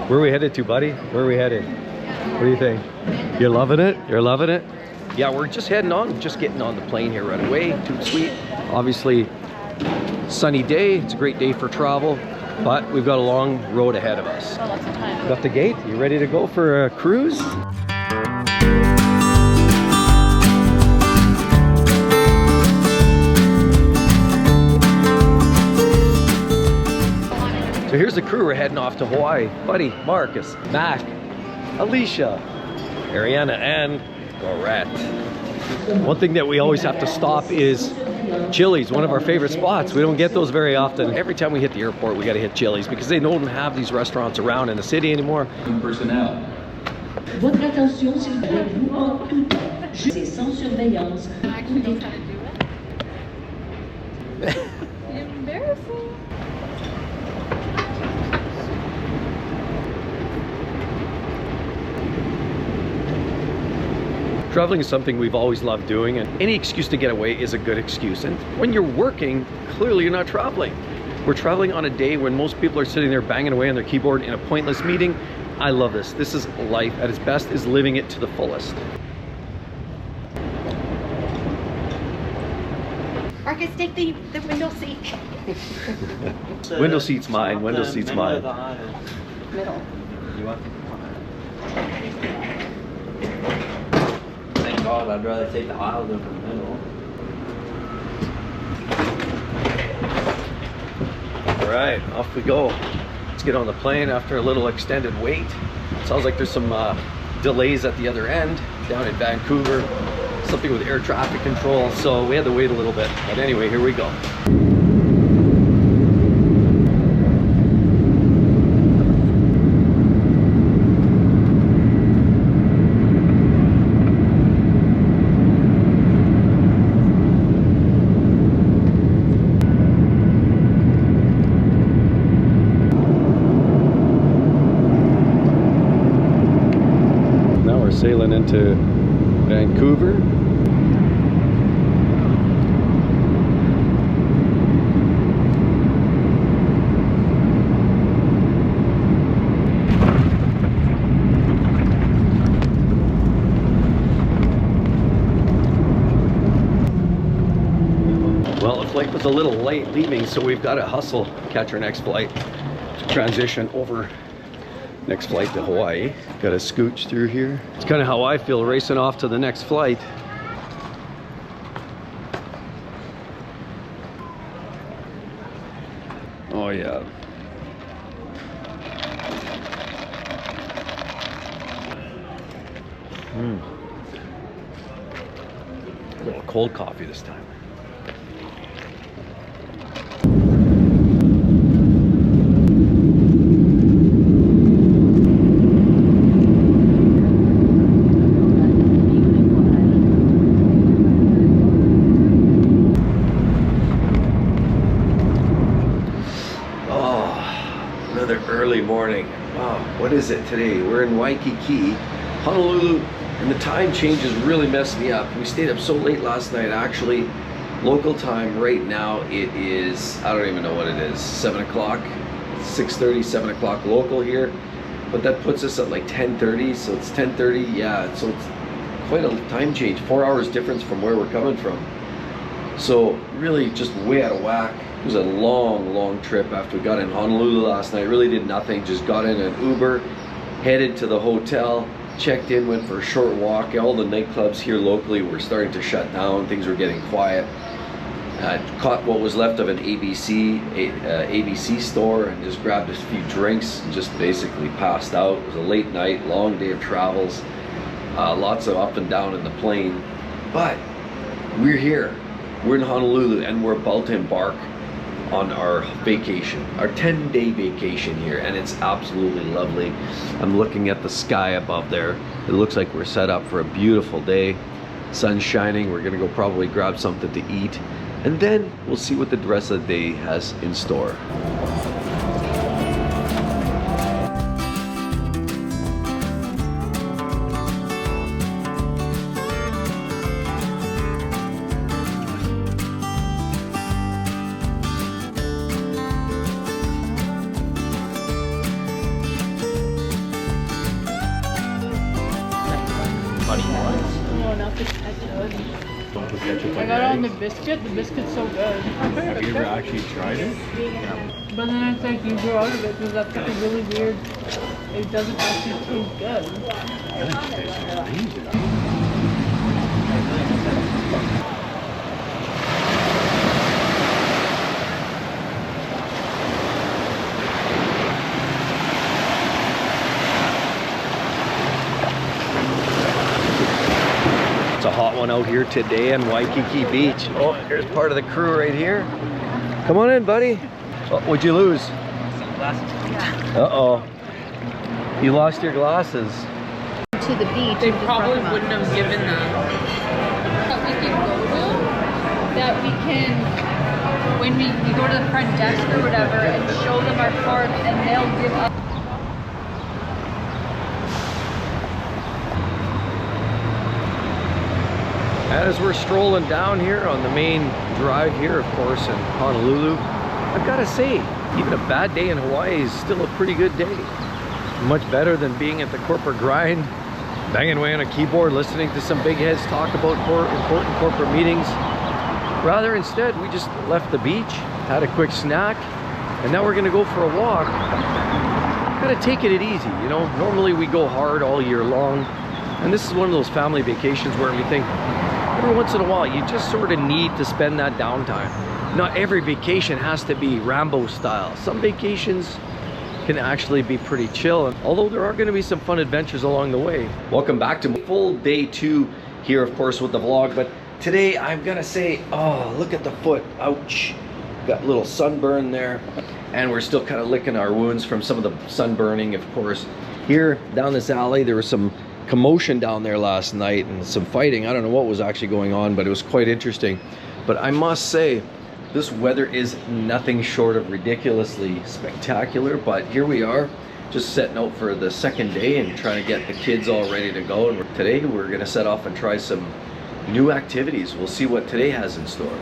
Where are we headed to, buddy? Where are we headed? What do you think? You're loving it? You're loving it? Yeah, we're just heading on, just getting on the plane here right away. Too sweet. Obviously, sunny day. It's a great day for travel, but we've got a long road ahead of us. Lots of time. Got the gate? You ready to go for a cruise? So here's the crew. We're heading off to Hawaii. Buddy, Marcus, Mac, Alicia, Ariana, and Gorette. One thing that we always have to stop is Chili's, one of our favorite spots. We don't get those very often. Every time we hit the airport, we got to hit Chili's because they don't have these restaurants around in the city anymore. Personnel. Votre attention s'il vous plaît, vous en tout temps. C'est sans surveillance. Embarrassing. Traveling is something we've always loved doing, and any excuse to get away is a good excuse. And when you're working, clearly you're not traveling. We're traveling on a day when most people are sitting there banging away on their keyboard in a pointless meeting. I love this. This is life at its best, is living it to the fullest. Marcus, take the window seat. Window seat's mine. Window seat's mine. Middle. You want? Thank God, I'd rather take the aisle than the middle. All right, off we go. Let's get on the plane after a little extended wait. Sounds like there's some delays at the other end down in Vancouver. Something with air traffic control, so we had to wait a little bit. But anyway, here we go. Now we're sailing into Vancouver. Well, the flight was a little late leaving, so we've got to hustle, catch our next flight to transition over. Next flight to Hawaii. Got to scooch through here. It's kind of how I feel racing off to the next flight. Oh yeah. A little cold coffee this time. Early morning. Wow, what is it today? We're in Waikiki, Honolulu, and the time changes really messed me up. We stayed up so late last night. Actually, local time right now, it is, I don't even know what it is, 7 o'clock, 6:30, 7 o'clock local here, but that puts us at like 10:30, so it's 10:30, yeah, so it's quite a time change, 4 hours difference from where we're coming from. So really just way out of whack. It was a long trip after we got in Honolulu last night. Really did nothing, just got in an Uber, headed to the hotel, checked in, went for a short walk. All the nightclubs here locally were starting to shut down, things were getting quiet. Caught what was left of an ABC store and just grabbed a few drinks and just basically passed out. It was a late night, long day of travels, lots of up and down in the plane. But we're here, we're in Honolulu, and we're about to embark on our vacation, our 10-day vacation here, and it's absolutely lovely. I'm looking at the sky above there. It looks like we're set up for a beautiful day. Sun's shining. We're gonna go probably grab something to eat, and then we'll see what the rest of the day has in store. What do you want? Oh, not the ketchup. Don't put ketchup I on got your it on the eggs. biscuit. The biscuit's so good. Have you ever actually tried it? But then it's like you grow out of it because that's like a really weird. It doesn't actually taste good. Yeah, it tastes amazing. It's a hot one out here today in Waikiki Beach. Oh, here's part of the crew right here. Come on in, buddy. Oh, what'd you lose? Uh-oh. You lost your glasses. To the beach. They probably wouldn't have given that. That we can go to. That we can, when we go to the front desk or whatever, and show them our card, and they'll give us. As we're strolling down here on the main drive here, of course, in Honolulu, I've got to say, even a bad day in Hawaii is still a pretty good day. Much better than being at the corporate grind, banging away on a keyboard, listening to some big heads talk about important corporate meetings. Rather, instead, we just left the beach, had a quick snack, and now we're going to go for a walk. Kind of taking it easy, you know. Normally we go hard all year long, and this is one of those family vacations where we think, every once in a while, you just sort of need to spend that downtime. Not every vacation has to be Rambo style. Some vacations can actually be pretty chill, although there are going to be some fun adventures along the way. Welcome back to full day 2 here, of course, with the vlog. But today I'm gonna say, oh, look at the foot. Ouch. Got a little sunburn there, and we're still kind of licking our wounds from some of the sunburning, of course. Here down this alley, there was some commotion down there last night and some fighting. I don't know what was actually going on, but it was quite interesting. But I must say, this weather is nothing short of ridiculously spectacular. But here we are, just setting out for the second day and trying to get the kids all ready to go. And today we're gonna set off and try some new activities. We'll see what today has in store.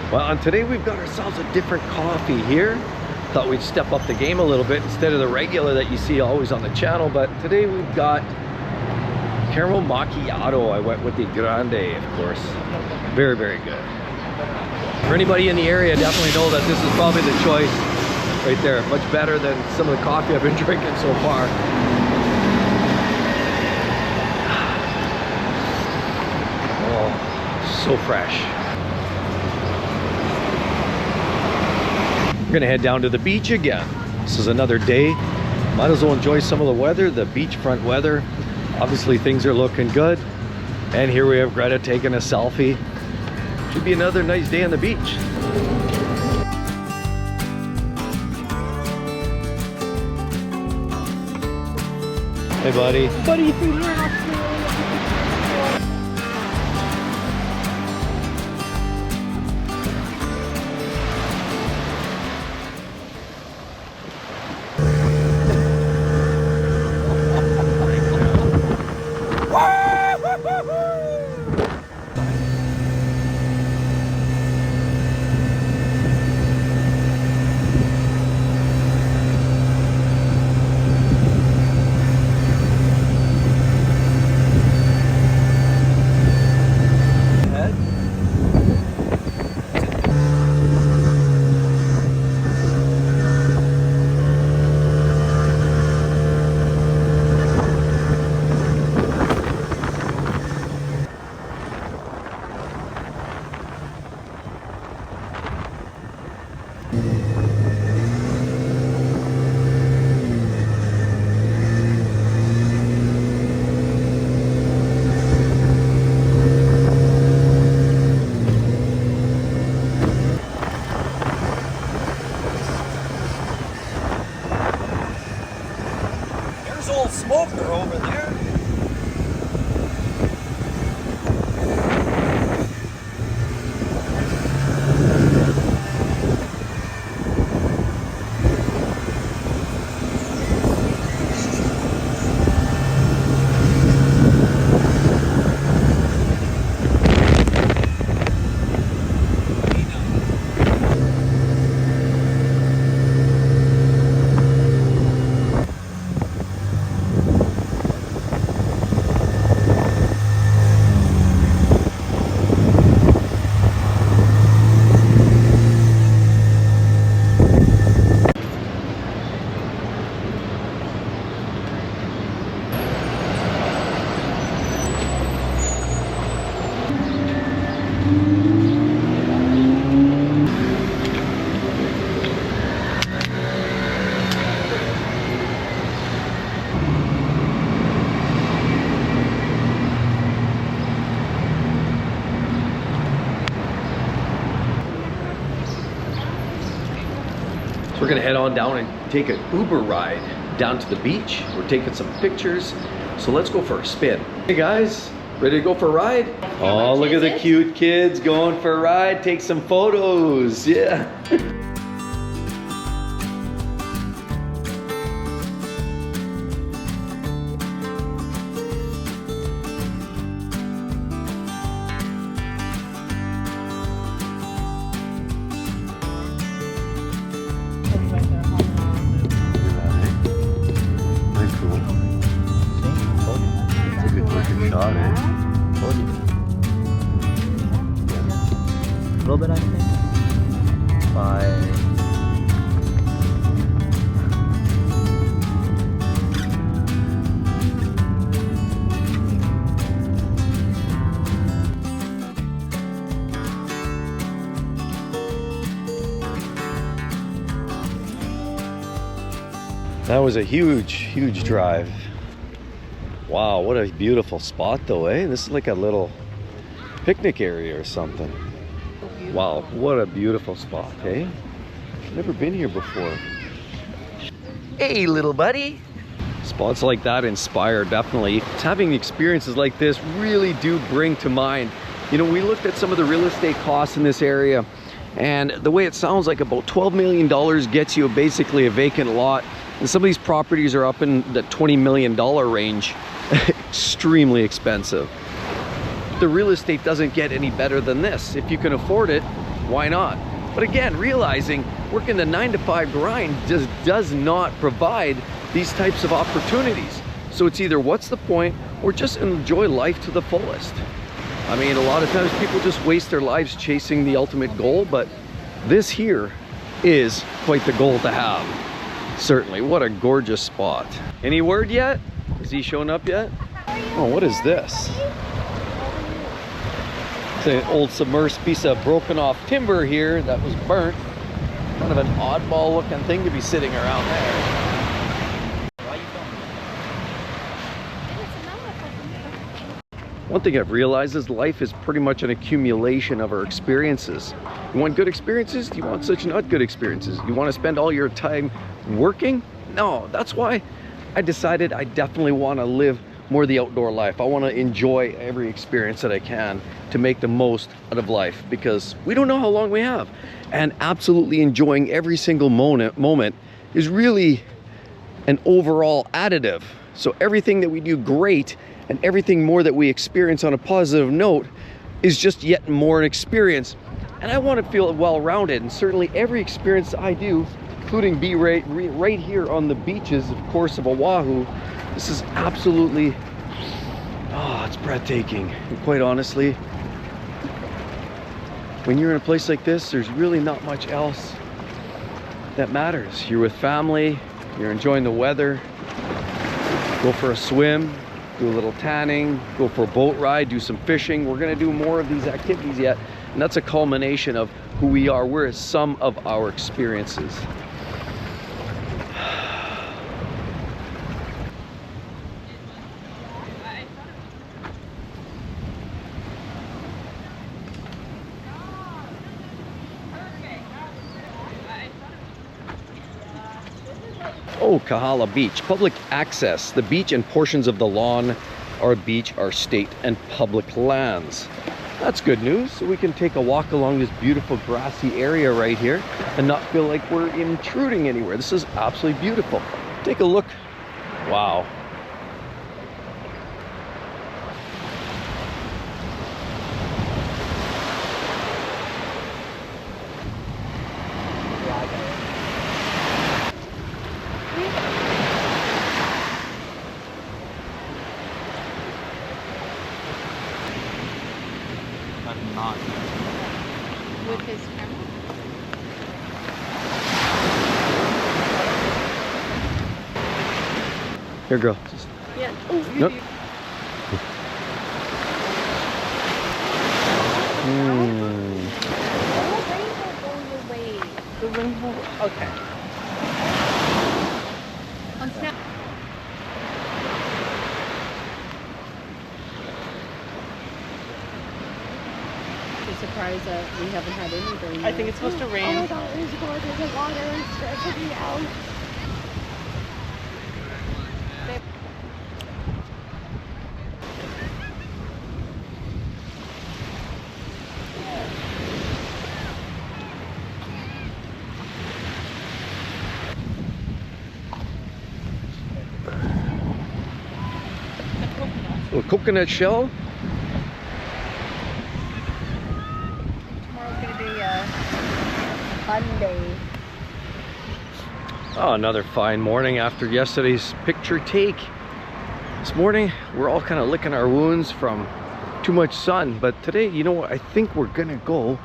Well, and today we've got ourselves a different coffee here. Thought we'd step up the game a little bit instead of the regular that you see always on the channel. But today we've got caramel macchiato. I went with the grande, of course. Very, very good. For anybody in the area, definitely know that this is probably the choice right there. Much better than some of the coffee I've been drinking so far. Oh, so fresh. We're gonna head down to the beach again. This is another day. Might as well enjoy some of the weather, the beachfront weather. Obviously things are looking good. And here we have Greta taking a selfie. Should be another nice day on the beach. Hey buddy. Buddy, smoker over there. We're gonna head on down and take an Uber ride down to the beach. We're taking some pictures. So let's go for a spin. Hey guys, ready to go for a ride? Oh, look at the cute kids going for a ride. Take some photos, yeah. A little bit, I think. Bye. That was a huge drive. Wow, what a beautiful spot though, eh? This is like a little picnic area or something. Wow, what a beautiful spot, eh? Never been here before. Hey, little buddy. Spots like that inspire, definitely. Having experiences like this really do bring to mind. You know, we looked at some of the real estate costs in this area, and the way it sounds like about $12 million gets you basically a vacant lot. And some of these properties are up in the $20 million range. Extremely expensive. The real estate doesn't get any better than this. If you can afford it, why not? But again, realizing working the 9-to-5 grind just does not provide these types of opportunities. So it's either what's the point, or just enjoy life to the fullest. I mean, a lot of times people just waste their lives chasing the ultimate goal, but this here is quite the goal to have. Certainly, what a gorgeous spot. Any word yet? Is he showing up yet? Oh, what is this? It's an old submerged piece of broken off timber here that was burnt. Kind of an oddball looking thing to be sitting around there. One thing I've realized is life is pretty much an accumulation of our experiences. You want good experiences? Do you want such not good experiences? You want to spend all your time working? No, that's why I decided I definitely want to live more the outdoor life. I want to enjoy every experience that I can to make the most out of life, because we don't know how long we have. And absolutely enjoying every single moment is really an overall additive. So everything that we do great and everything more that we experience on a positive note is just yet more an experience. And I want to feel well-rounded, and certainly every experience I do, including be right here on the beaches, of course, of Oahu, this is absolutely, oh, it's breathtaking. And quite honestly, when you're in a place like this, there's really not much else that matters. You're with family, you're enjoying the weather, go for a swim, do a little tanning, go for a boat ride, do some fishing. We're gonna do more of these activities yet, and that's a culmination of who we are. We're some of our experiences. Oh, Kahala Beach, public access. The beach and portions of the lawn or beach are state and public lands. That's good news. So we can take a walk along this beautiful grassy area right here and not feel like we're intruding anywhere. This is absolutely beautiful. Take a look. Wow. With his camera? Here, girl. Just... Yeah. Nope. The rainbow. Okay. On Snap. surprised that we haven't had any during I think it's supposed to Oh my rain. god, there's water, there's water, it's dripping out. A coconut shell. Tomorrow's gonna be a fun day. Oh, another fine morning after yesterday's picture take. This morning, we're all kind of licking our wounds from too much sun, but today, you know what, I think we're gonna go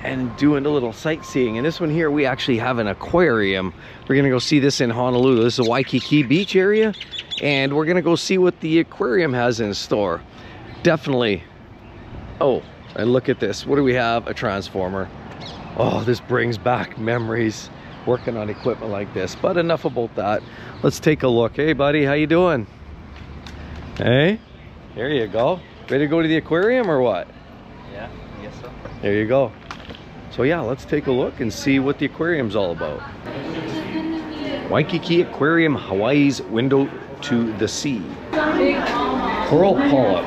and doing a little sightseeing. And this one here, we actually have an aquarium. We're gonna go see this in Honolulu. This is a Waikiki Beach area, and we're gonna go see what the aquarium has in store. Definitely. Oh, and look at this. What do we have? A transformer. Oh, this brings back memories working on equipment like this. But enough about that. Let's take a look. Hey buddy, how you doing? Hey, there you go. Ready to go to the aquarium or what? Yeah, I guess so. There you go. So yeah, let's take a look and see what the aquarium's all about. Waikiki Aquarium, Hawaii's window to the sea. Coral polyp,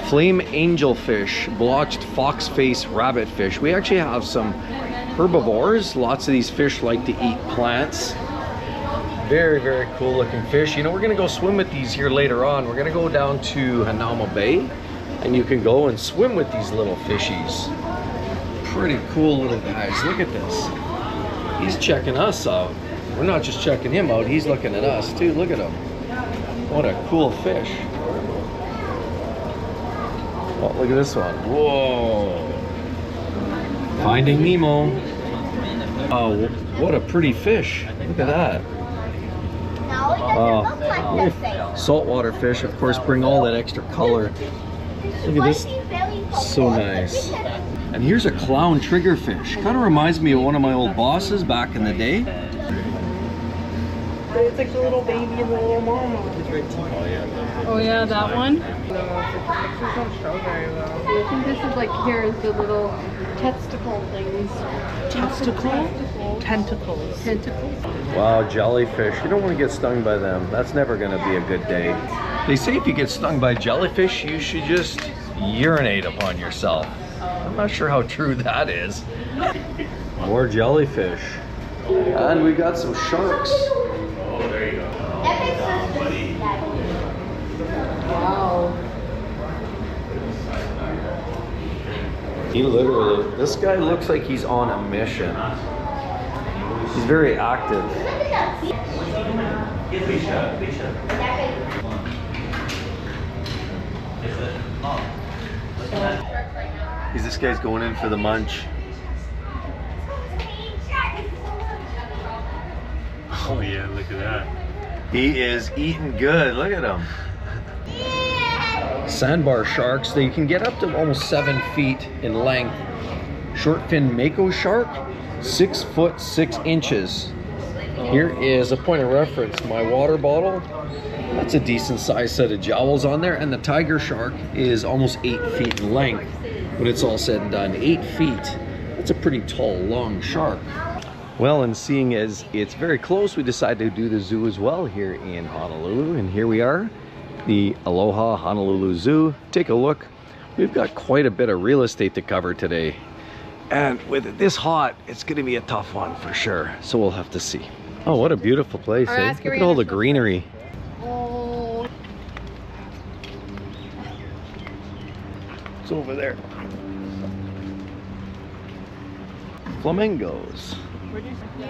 flame angelfish, blotched foxface rabbitfish. We actually have some herbivores. Lots of these fish like to eat plants. Very, very cool looking fish. You know, we're gonna go swim with these here later on. We're gonna go down to Hanauma Bay and you can go and swim with these little fishies. Pretty cool little guys. Look at this. He's checking us out. We're not just checking him out, he's looking at us too. Look at him. What a cool fish. Oh, look at this one. Whoa. Finding Nemo. Oh, what a pretty fish. Look at that. Saltwater fish, of course, bring all that extra color. Look at this. So nice. And here's a clown triggerfish. Kind of reminds me of one of my old bosses back in the day. It's like the little baby and the little mama. Oh yeah. Oh yeah, that one? No, the pictures don't show very well. I think this is like, here's the little testicle things. Testicle? Tentacles. Tentacles. Wow, jellyfish. You don't want to get stung by them. That's never going to be a good day. They say if you get stung by jellyfish, you should just urinate upon yourself. I'm not sure how true that is. More jellyfish. And we got some sharks. Oh, there you go. Wow. He literally, this guy looks like he's on a mission. He's very active. This guy's going in for the munch. Oh yeah, look at that. He is eating good. Look at him. Sandbar sharks, they can get up to almost 7 feet in length. Short fin mako shark, 6 foot 6 inches. Here is a point of reference. My water bottle, that's a decent sized set of jowls on there. And the tiger shark is almost 8 feet in length. When it's all said and done, 8 feet. That's a pretty tall, long shark. Well, and seeing as it's very close, we decided to do the zoo as well here in Honolulu. And here we are, the Aloha Honolulu Zoo. Take a look. We've got quite a bit of real estate to cover today. And with it this hot, it's gonna be a tough one for sure. So we'll have to see. Oh, what a beautiful place, eh? Look at all the greenery. Oh. It's over there. Flamingos.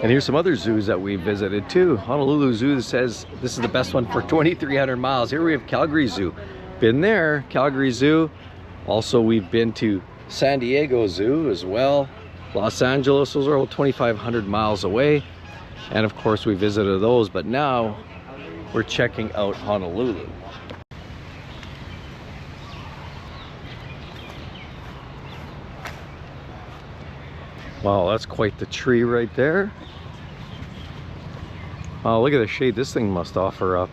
And here's some other zoos that we visited too. Honolulu Zoo says this is the best one for 2,300 miles. Here we have Calgary Zoo. Been there, Calgary Zoo. Also, we've been to San Diego Zoo as well. Los Angeles, those are all 2,500 miles away. And of course, we visited those, but now we're checking out Honolulu. Wow, that's quite the tree right there. Oh, look at the shade this thing must offer up.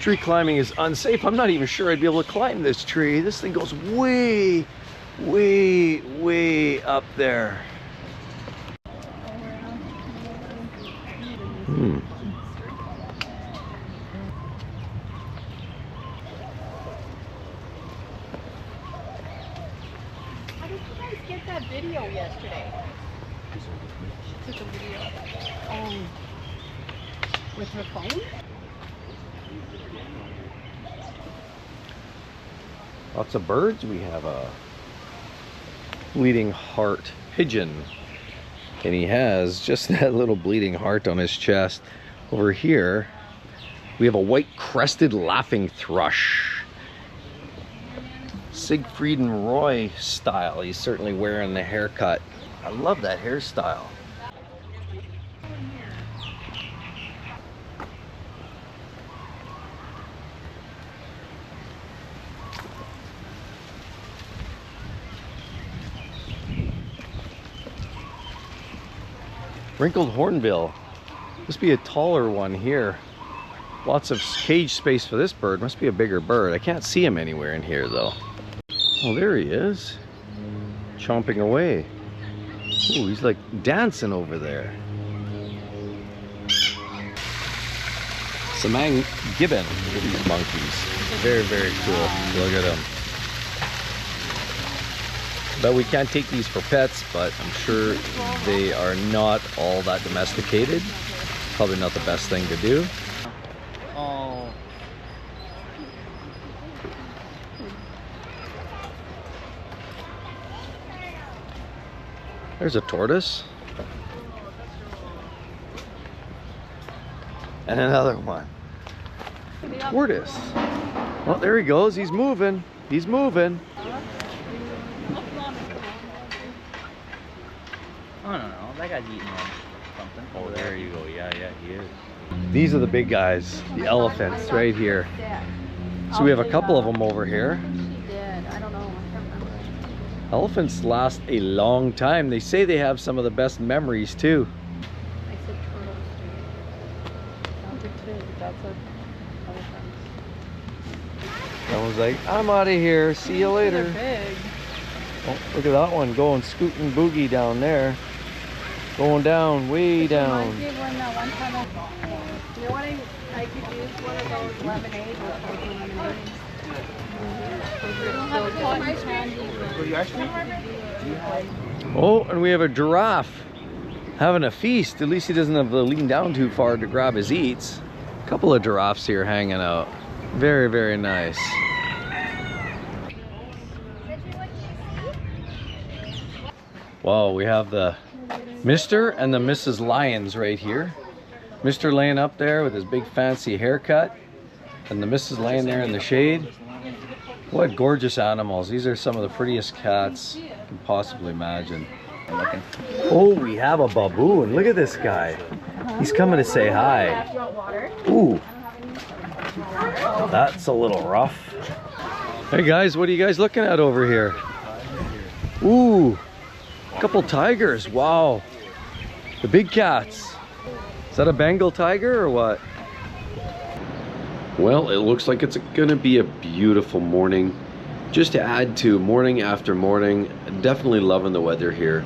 Tree climbing is unsafe. I'm not even sure I'd be able to climb this tree. This thing goes way, way, way up there. How did you guys get that video yesterday? Took a video. With her phone? Lots of birds. We have a bleeding heart pigeon. And he has just that little bleeding heart on his chest. Over here, we have a white crested laughing thrush. Siegfried and Roy style. He's certainly wearing the haircut. I love that hairstyle. Wrinkled hornbill. Must be a taller one here. Lots of cage space for this bird. Must be a bigger bird. I can't see him anywhere in here though. Oh, there he is. Chomping away. Ooh, he's like dancing over there. Samang gibbon. Look at these monkeys. Very, very cool. Look at them. But we can't take these for pets, but I'm sure they are not all that domesticated. Probably not the best thing to do. Oh. There's a tortoise. And another one. Tortoise. Oh, there he goes. He's moving. He's moving. I don't know. That guy's eating something. Oh, there you go. Yeah, he is. These are the big guys, the elephants right here. So we have a couple of them over here. She did. I don't know. I can't remember. Elephants last a long time. They say they have some of the best memories too. I said turtles. I did too. That's a elephant. I was like, I'm out of here. See you later. They're big. Oh, look at that one going scooting boogie down there. Going down, way down. Reminds me of when one time you know what I could use one of those lemonade or frozen lemonade. Oh, and we have a giraffe having a feast. At least he doesn't have to lean down too far to grab his eats. A couple of giraffes here hanging out. Very, very nice. Wow, we have the Mr. and the Mrs. Lions right here. Mr. laying up there with his big fancy haircut, and the Mrs. laying there in the shade. What gorgeous animals. These are some of the prettiest cats you can possibly imagine. Oh, we have a baboon. Look at this guy. He's coming to say hi. Ooh, that's a little rough. Hey guys, what are you guys looking at over here? Ooh, a couple tigers. Wow, the big cats. Is that a Bengal tiger or what? Well, it looks like it's gonna be a beautiful morning. Just to add to morning after morning, definitely loving the weather here.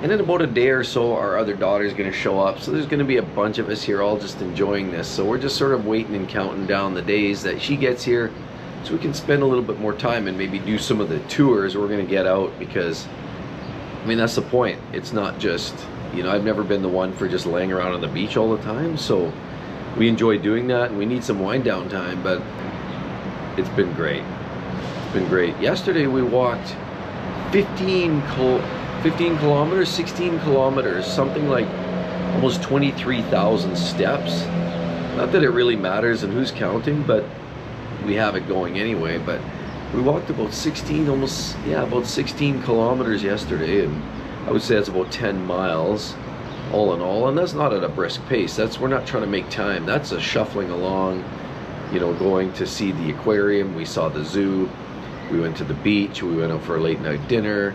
And in about a day or so, our other daughter's gonna show up. So there's gonna be a bunch of us here all just enjoying this. So we're just sort of waiting and counting down the days that she gets here so we can spend a little bit more time and maybe do some of the tours we're gonna get out, because I mean, that's the point. It's not just, you know, I've never been the one for just laying around on the beach all the time. So we enjoy doing that, and we need some wind down time, but it's been great. It's been great. Yesterday we walked 15 kilometers, 16 kilometers, something like almost 23,000 steps. Not that it really matters and who's counting, but we have it going anyway. But we walked about 16, almost, yeah, about 16 kilometers yesterday, and I would say that's about 10 miles all in all. And that's not at a brisk pace. We're not trying to make time. That's a shuffling along, you know, going to see the aquarium. We saw the zoo. We went to the beach. We went out for a late night dinner.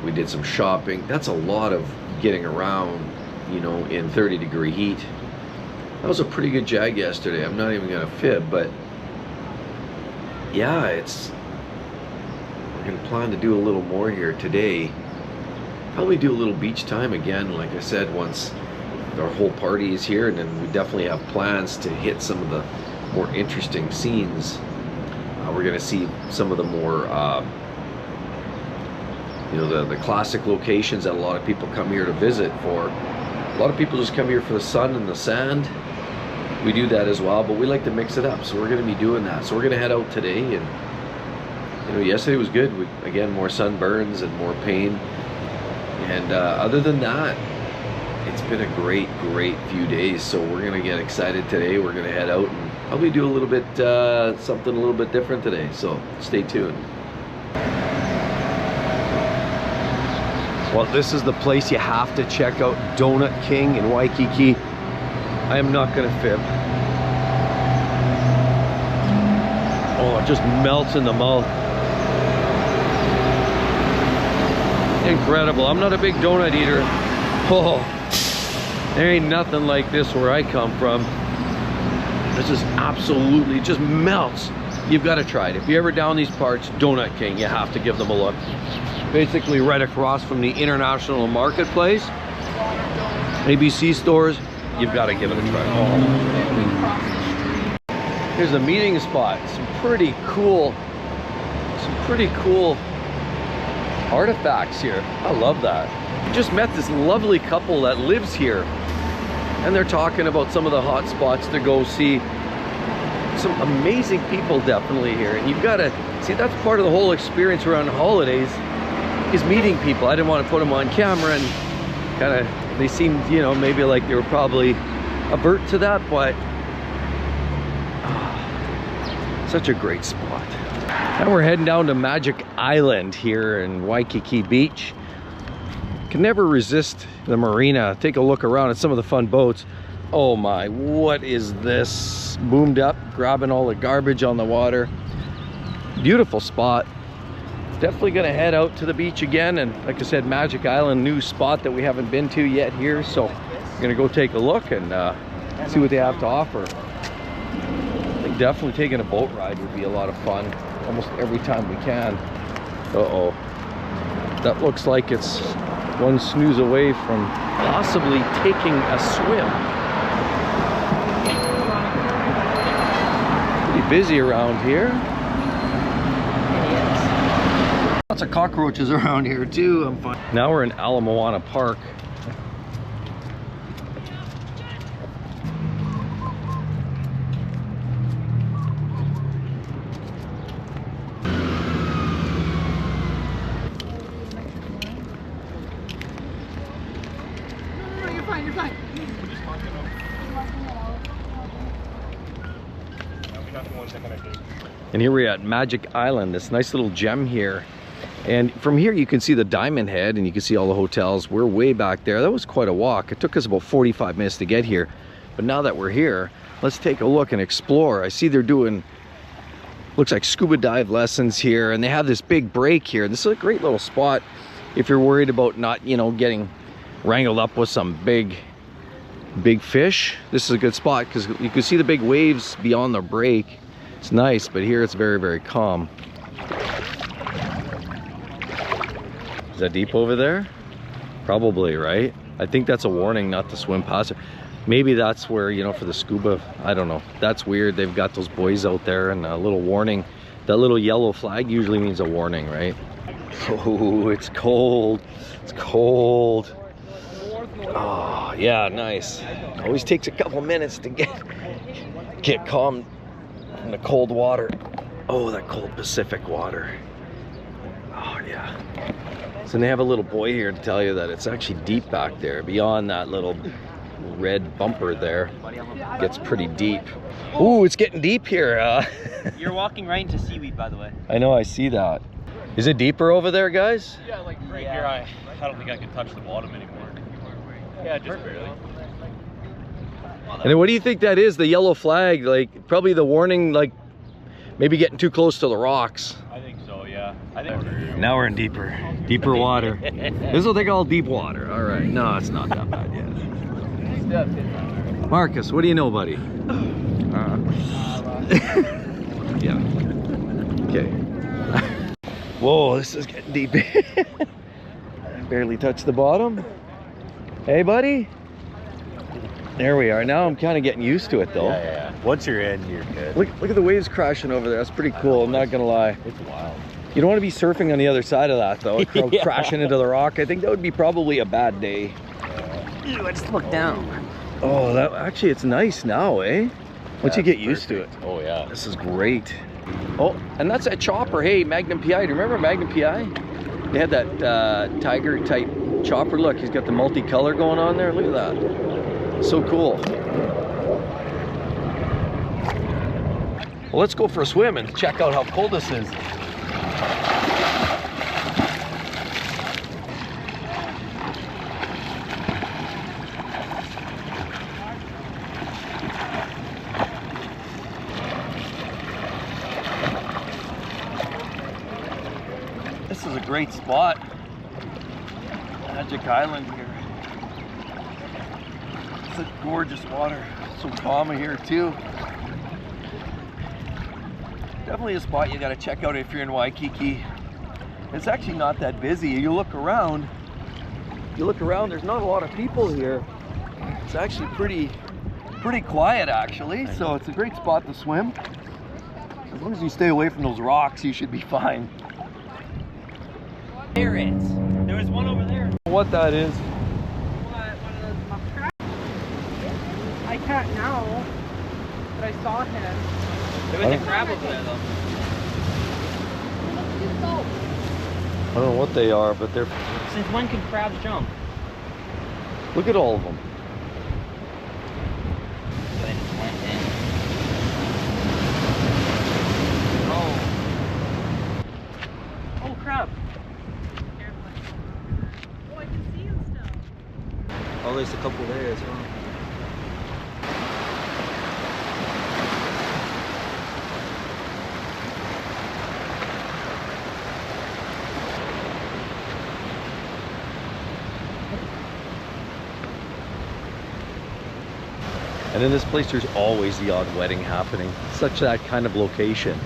We did some shopping. That's a lot of getting around, you know, in 30-degree heat. That was a pretty good jag yesterday. I'm not even gonna fib, but yeah, we're gonna plan to do a little more here today. Probably do a little beach time again, like I said, once our whole party is here, and then we definitely have plans to hit some of the more interesting scenes. We're gonna see some of the more you know, the classic locations that a lot of people come here to visit for. A lot of people just come here for the sun and the sand. We do that as well, but we like to mix it up, so we're going to be doing that. So we're going to head out today, and you know, yesterday was good. Again, more sunburns and more pain, and other than that, it's been a great few days. So we're going to get excited today. We're going to head out and probably do a little bit something a little bit different today, so stay tuned. Well, this is the place you have to check out, Donut King in Waikiki. I am not gonna fib. Oh, it just melts in the mouth. Incredible. I'm not a big donut eater. Oh, there ain't nothing like this where I come from. This is absolutely, it just melts. You've got to try it. If you're ever down these parts, Donut King, you have to give them a look. Basically right across from the International Marketplace, ABC stores. You've got to give it a try. Oh. Here's a meeting spot. Some pretty cool artifacts here. I love that. Just met this lovely couple that lives here, and they're talking about some of the hot spots to go see. Some amazing people definitely here, and you've got to see, that's part of the whole experience around holidays, is meeting people. I didn't want to put them on camera, and kind of, they seemed, you know, maybe like they were probably avert to that, but such a great spot. Now we're heading down to Magic Island here in Waikiki Beach. Can never resist the marina. Take a look around at some of the fun boats. Oh my, what is this? Boomed up, grabbing all the garbage on the water. Beautiful spot. Definitely gonna head out to the beach again, and like I said, Magic Island, new spot that we haven't been to yet here, so we're gonna go take a look and see what they have to offer. I think definitely taking a boat ride would be a lot of fun, almost every time we can. Uh-oh, that looks like it's one snooze away from possibly taking a swim. Pretty busy around here. Lots of cockroaches around here too. I'm fine. Now we're in Ala Moana Park. No, you're fine, you're fine. And here we're at Magic Island, this nice little gem here. And from here you can see the Diamond Head, and you can see all the hotels. We're way back there. That was quite a walk. It took us about 45 minutes to get here. But now that we're here, let's take a look and explore. I see they're doing, looks like scuba dive lessons here, and they have this big break here. This is a great little spot if you're worried about not, you know, getting wrangled up with some big fish. This is a good spot because you can see the big waves beyond the break. It's nice, but here it's very calm. Is that deep over there? Probably, right? I think that's a warning not to swim past it. Maybe that's where, you know, for the scuba, I don't know. That's weird. They've got those buoys out there and a little warning. That little yellow flag usually means a warning, right? Oh, it's cold. It's cold. Oh, yeah, nice. Always takes a couple minutes to get calm in the cold water. Oh, that cold Pacific water. Oh, yeah. So they have a little buoy here to tell you that it's actually deep back there. Beyond that little red bumper there, it gets pretty deep. Ooh, it's getting deep here. You're walking right into seaweed, by the way. I know, I see that. Is it deeper over there, guys? Yeah, like right here, I don't think I can touch the bottom anymore. Yeah, just barely. And then what do you think that is, the yellow flag? Like, probably the warning, like, maybe getting too close to the rocks. I think so, yeah. I think Now we're in deeper water. This is what they call deep water. All right, no, it's not that bad yet. Marcus, what do you know, buddy? Yeah. Okay. Whoa, this is getting deep. Barely touched the bottom. Hey, buddy. There we are. Now I'm kind of getting used to it, though. Yeah. Once you're in, you're good. Look at the waves crashing over there. That's pretty cool. I'm not gonna lie. It's wild. You don't want to be surfing on the other side of that, though. Yeah. Crashing into the rock. I think that would be probably a bad day. Let's look down. Oh, that actually, it's nice now, eh? Once you get used to it. Oh yeah. This is great. Oh, and that's that chopper. Hey, Magnum PI. Do you remember Magnum PI? They had that tiger type chopper. Look, he's got the multicolor going on there. Look at that. So cool. Well, let's go for a swim and check out how cold this is. This is a great spot. Magic Island here. It's a gorgeous water. So calm here too. Definitely a spot you gotta check out if you're in Waikiki. It's actually not that busy. You look around, there's not a lot of people here. It's actually pretty quiet actually. So it's a great spot to swim. As long as you stay away from those rocks, you should be fine. There is. There was one over there. What that is. What? One of those muskrats? I can't now, but I saw him. There was a crab over there though. I don't know what they are, but they're... Since when can crabs jump? Look at all of them. They just went in. Oh. Oh, crab. Oh, I can see him still. Oh, there's a couple there as well. And in this place, there's always the odd wedding happening. Such that kind of location.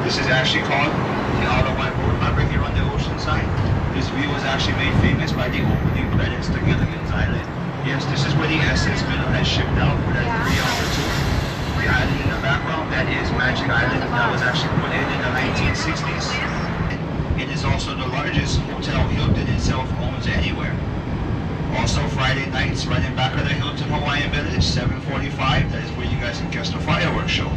This is actually called the Kahala Beach Harbor here on the ocean side. This view was actually made famous by the opening credits to Gilligan's Island. Yes, this is where the SS Minnow had shipped out for that 3-hour tour. The island in the background, that is Magic Island. That was actually put in the 1960s. It is also the largest hotel Hilton itself owns anywhere. Also Friday nights, running back of the Hilton Hawaiian Village, 7:45. That is where you guys can catch the fireworks show.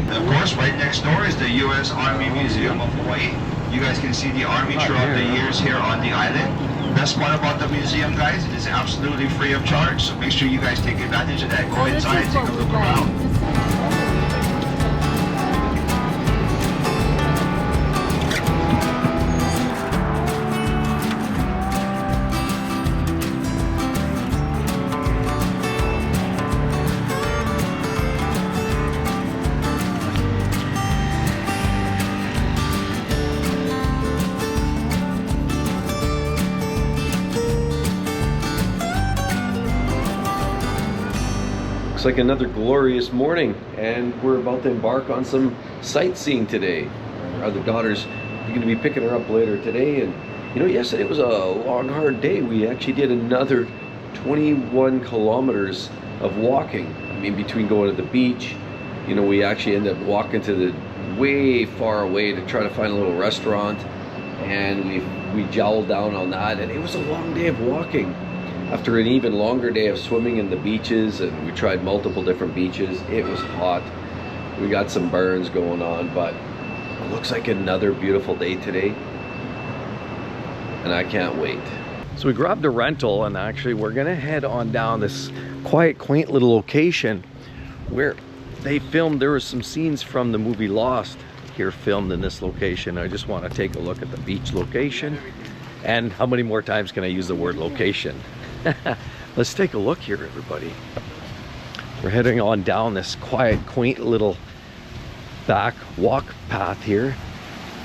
And of course, right next door is the U.S. Army Museum of Hawaii. You guys can see the Army throughout the years here on the island. Best part about the museum, guys, it is absolutely free of charge. So make sure you guys take advantage of that. Go inside, take a look around. Like another glorious morning, and we're about to embark on some sightseeing today. Our other daughter's going to be picking her up later today, and you know, yesterday was a long, hard day. We actually did another 21 kilometers of walking. I mean, between going to the beach, you know, we actually ended up walking to the way far away to try to find a little restaurant, and we jowled down on that, and it was a long day of walking. After an even longer day of swimming in the beaches, and we tried multiple different beaches, it was hot. We got some burns going on, but it looks like another beautiful day today, and I can't wait. So we grabbed a rental, and actually we're gonna head on down this quiet, quaint little location where there were some scenes from the movie Lost here filmed in this location. I just want to take a look at the beach location. And how many more times can I use the word location? Let's take a look here, everybody. We're heading on down this quiet, quaint little back walk path here,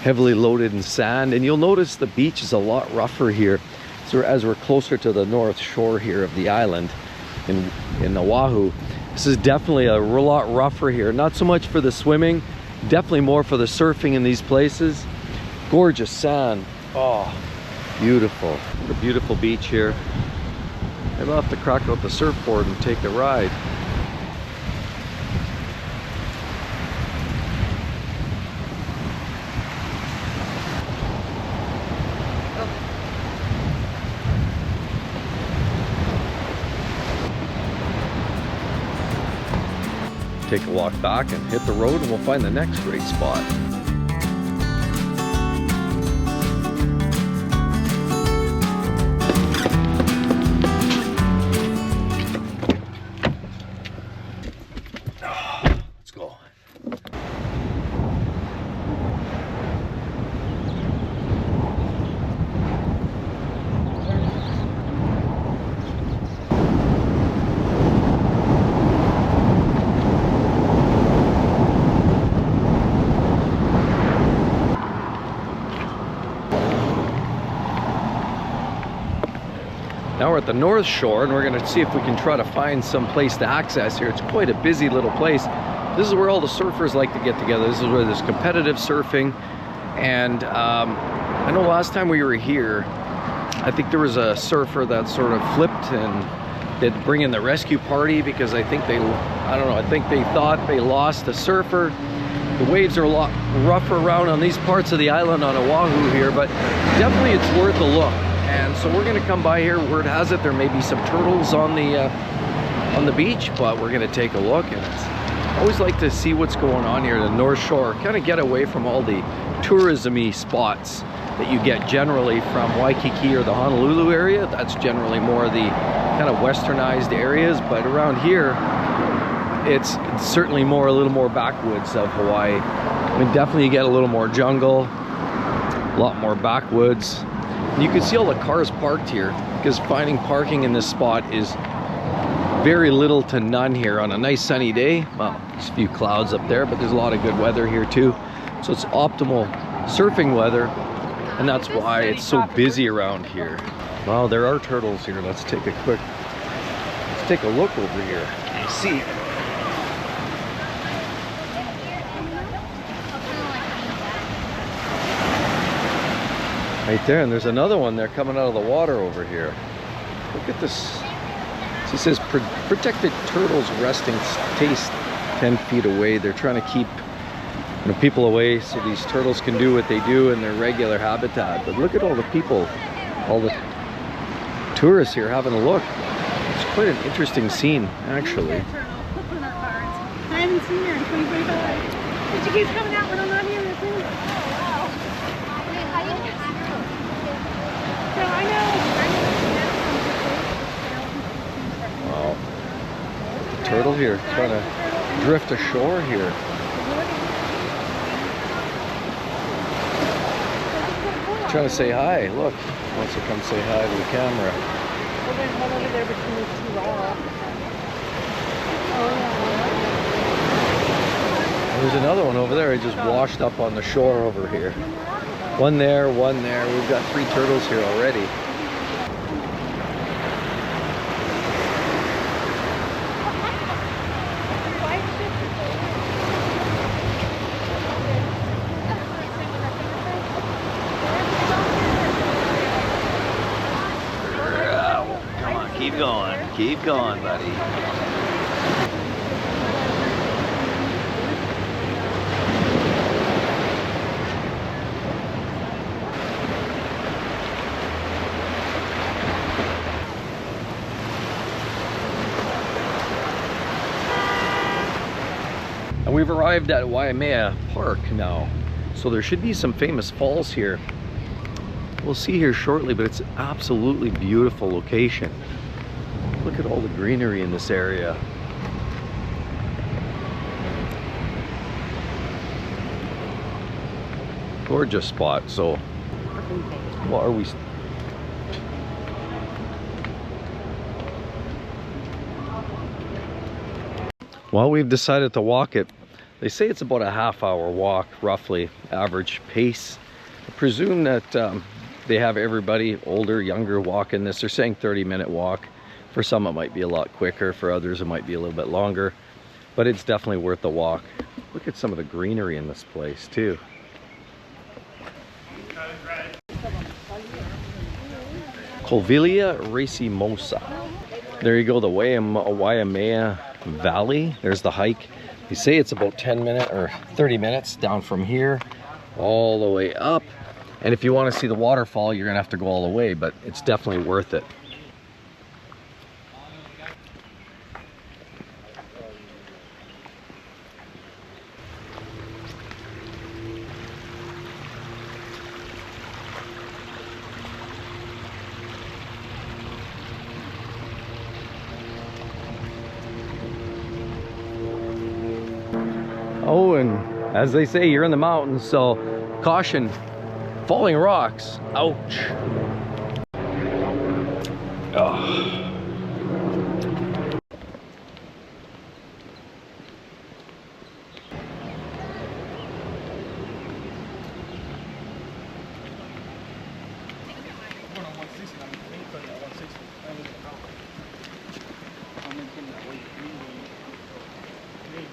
heavily loaded in sand. And you'll notice the beach is a lot rougher here. So as we're closer to the north shore here of the island in Oahu, this is definitely a lot rougher here. Not so much for the swimming, definitely more for the surfing in these places. Gorgeous sand. Oh, beautiful. What a beautiful beach here. Maybe I'll have to crack out the surfboard and take a ride. Take a walk back and hit the road, and we'll find the next great spot. Let's go. Now we're at the North Shore, and we're going to see if we can try to find some place to access here. It's quite a busy little place. This is where all the surfers like to get together. This is where there's competitive surfing. And I know last time we were here, I think there was a surfer that sort of flipped, and they'd bring in the rescue party because I think they thought they lost a surfer. The waves are a lot rougher around on these parts of the island on Oahu here, but definitely it's worth a look. And so we're gonna come by here. Word has it there may be some turtles on the beach, but we're gonna take a look. And I always like to see what's going on here at the North Shore, kind of get away from all the tourism-y spots that you get generally from Waikiki or the Honolulu area. That's generally more the kind of westernized areas, but around here it's certainly a little more backwoods of Hawaii. I mean, definitely you get a little more jungle, a lot more backwoods. You can see all the cars parked here because finding parking in this spot is very little to none here on a nice sunny day. Well, there's a few clouds up there, but there's a lot of good weather here too. So it's optimal surfing weather, and that's why it's so busy around here. Wow, there are turtles here. Let's take a look over here and see. Right there, and there's another one there coming out of the water over here. Look at this. It says protected turtles resting taste 10 feet away. They're trying to keep people away so these turtles can do what they do in their regular habitat. But look at all the people, all the tourists here having a look. It's quite an interesting scene, actually. I haven't seen her in 2025. But she keeps coming out when I'm not here. So I know. Wow. Turtle here, trying to drift ashore here. Trying to say hi. Look, wants to come say hi to the camera. One over there between these two rocks. There's another one over there. He just washed up on the shore over here. One there, one there. We've got 3 turtles here already. Come on, keep going. Keep going, buddy. And we've arrived at Waimea Park now, so there should be some famous falls here. We'll see here shortly, but it's an absolutely beautiful location. Look at all the greenery in this area. Gorgeous spot. So what are we? Well, we've decided to walk it. They say it's about a half-hour walk, roughly, average pace. I presume that they have everybody, older, younger, walking this. They're saying 30-minute walk. For some, it might be a lot quicker. For others, it might be a little bit longer. But it's definitely worth the walk. Look at some of the greenery in this place, too. Colvilla Racemosa. There you go, the Waimea Valley. There's the hike. They say it's about 10 minutes or 30 minutes down from here all the way up. And if you want to see the waterfall, you're gonna have to go all the way, but it's definitely worth it. Oh, and as they say, you're in the mountains, so caution, falling rocks. Ouch. Oh.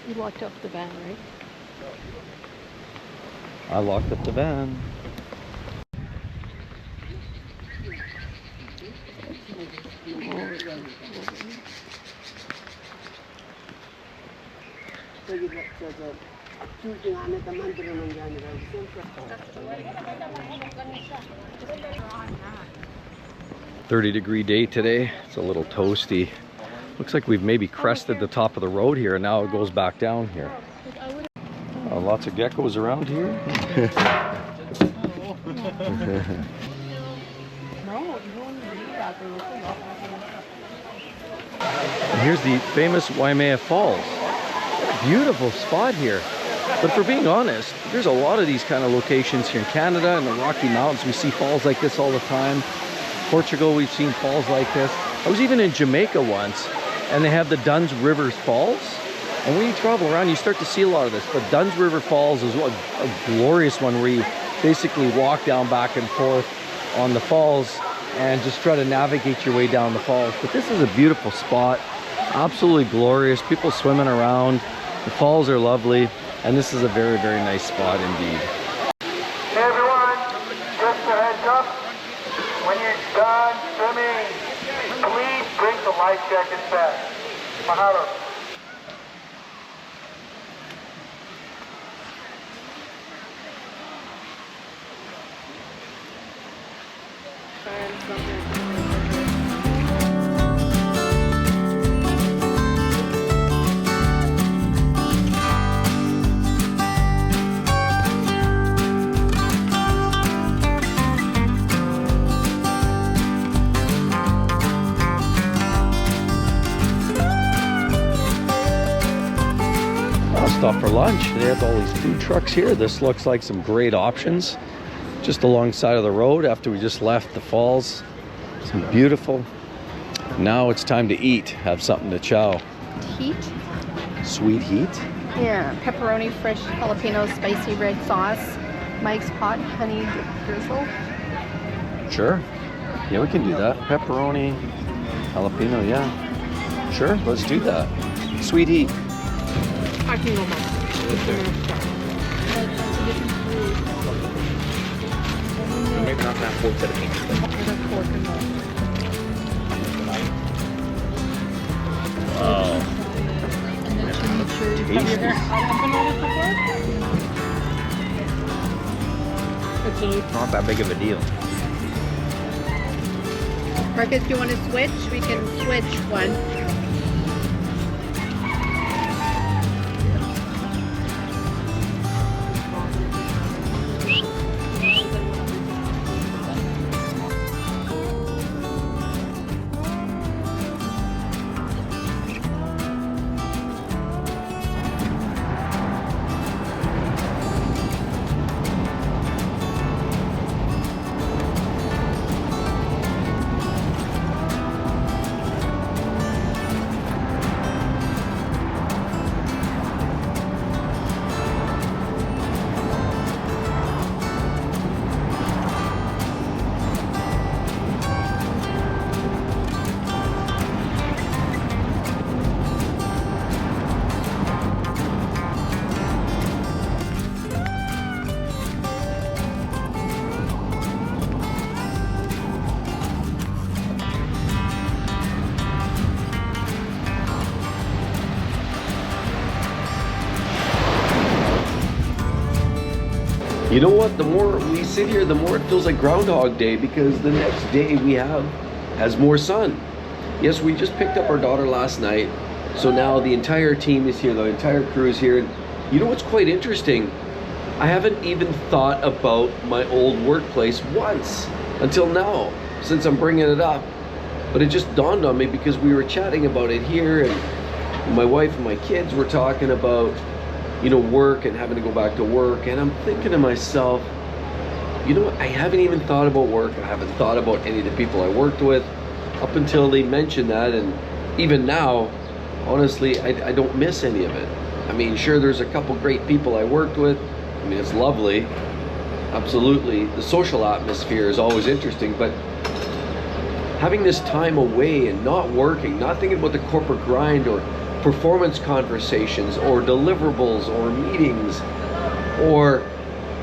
You locked up the van, right? I locked up the van. .30-degree day today. It's a little toasty. Looks like we've maybe crested the top of the road here, and now it goes back down here. Lots of geckos around here. And here's the famous Waimea Falls. Beautiful spot here. But for being honest, there's a lot of these kind of locations here in Canada and the Rocky Mountains. We see falls like this all the time. Portugal, we've seen falls like this. I was even in Jamaica once, and they have the Dunn's River Falls. And when you travel around, you start to see a lot of this. But Dunn's River Falls is a glorious one where you basically walk down back and forth on the falls and just try to navigate your way down the falls. But this is a beautiful spot, absolutely glorious. People swimming around, the falls are lovely, and this is a very, very nice spot indeed. Hey everyone, just a heads up, when you're done swimming, please bring the life jackets back. Mahalo. Stop for lunch. They have all these food trucks here. This looks like some great options just alongside of the road after we just left the falls. Some beautiful. Now it's time to eat. Have something to chow. Heat. Sweet heat. Yeah, pepperoni, fresh jalapeno, spicy red sauce, Mike's hot honey drizzle. Sure. Yeah, we can do that. Pepperoni, jalapeno, yeah. Sure, let's do that. Sweet heat. I can go back. Maybe not that full set of meat. Wow. Tasty. Not that big of a deal. Marcus, do you want to switch? We can switch one. You know what? The more we sit here, the more it feels like Groundhog Day, because the next day we have has more sun. Yes, we just picked up our daughter last night, so now the entire team is here, the entire crew is here. And you know what's quite interesting? I haven't even thought about my old workplace once until now, since I'm bringing it up. But it just dawned on me because we were chatting about it here, and my wife and my kids were talking about, you know, work and having to go back to work. And I'm thinking to myself, you know, I haven't even thought about work. I haven't thought about any of the people I worked with up until they mentioned that. And even now, honestly, I don't miss any of it. I mean, sure, there's a couple great people I worked with. I mean, it's lovely. Absolutely. The social atmosphere is always interesting, but having this time away and not working, not thinking about the corporate grind or performance conversations or deliverables or meetings or